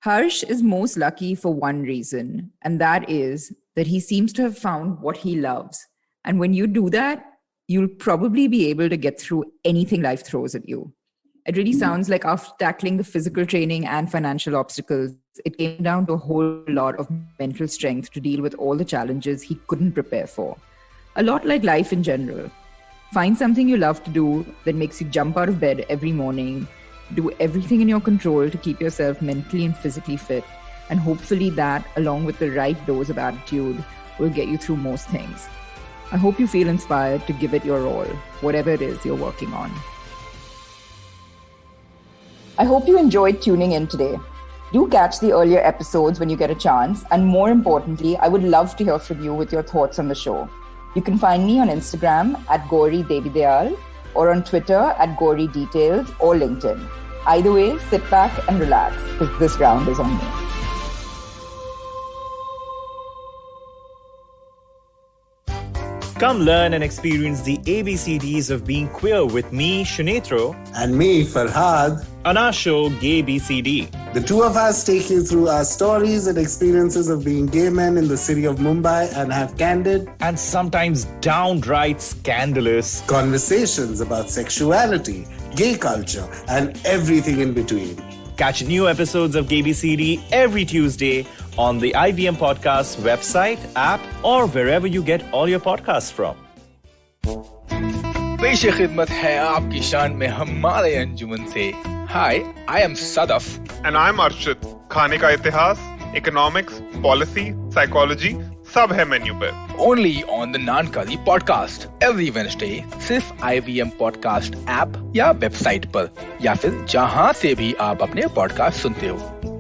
Harsh is most lucky for one reason, and that is that he seems to have found what he loves. And when you do that, you'll probably be able to get through anything life throws at you. It really sounds like after tackling the physical training and financial obstacles, it came down to a whole lot of mental strength to deal with all the challenges he couldn't prepare for. A lot like life in general. Find something you love to do that makes you jump out of bed every morning. Do everything in your control to keep yourself mentally and physically fit. And hopefully that, along with the right dose of attitude, will get you through most things. I hope you feel inspired to give it your all, whatever it is you're working on. I hope you enjoyed tuning in today. Do catch the earlier episodes when you get a chance. And more importantly, I would love to hear from you with your thoughts on the show. You can find me on Instagram at Gauri Devidayal or on Twitter at Gauri Details or LinkedIn. Either way, sit back and relax because this round is on me. Come learn and experience the ABCDs of being queer with me, Shunetro, and me, Farhad, on our show, Gay BCD. The two of us take you through our stories and experiences of being gay men in the city of Mumbai and have candid and sometimes downright scandalous conversations about sexuality, gay culture, and everything in between. Catch new episodes of Gay BCD every Tuesday on the IVM Podcast website, app, or wherever you get all your podcasts from. पेश खिदमत है आपकी शान में हमारे अंजुमन से. Hi, I am Sadaf. And I'm Arshit. खाने का इतिहास, economics, policy, psychology, सब है मेन्यू पे. Only on the Nankali podcast every Wednesday. सिर्फ IVM Podcast app या वेबसाइट पर या फिर जहां से भी आप अपने पॉडकास्ट सुनते हो.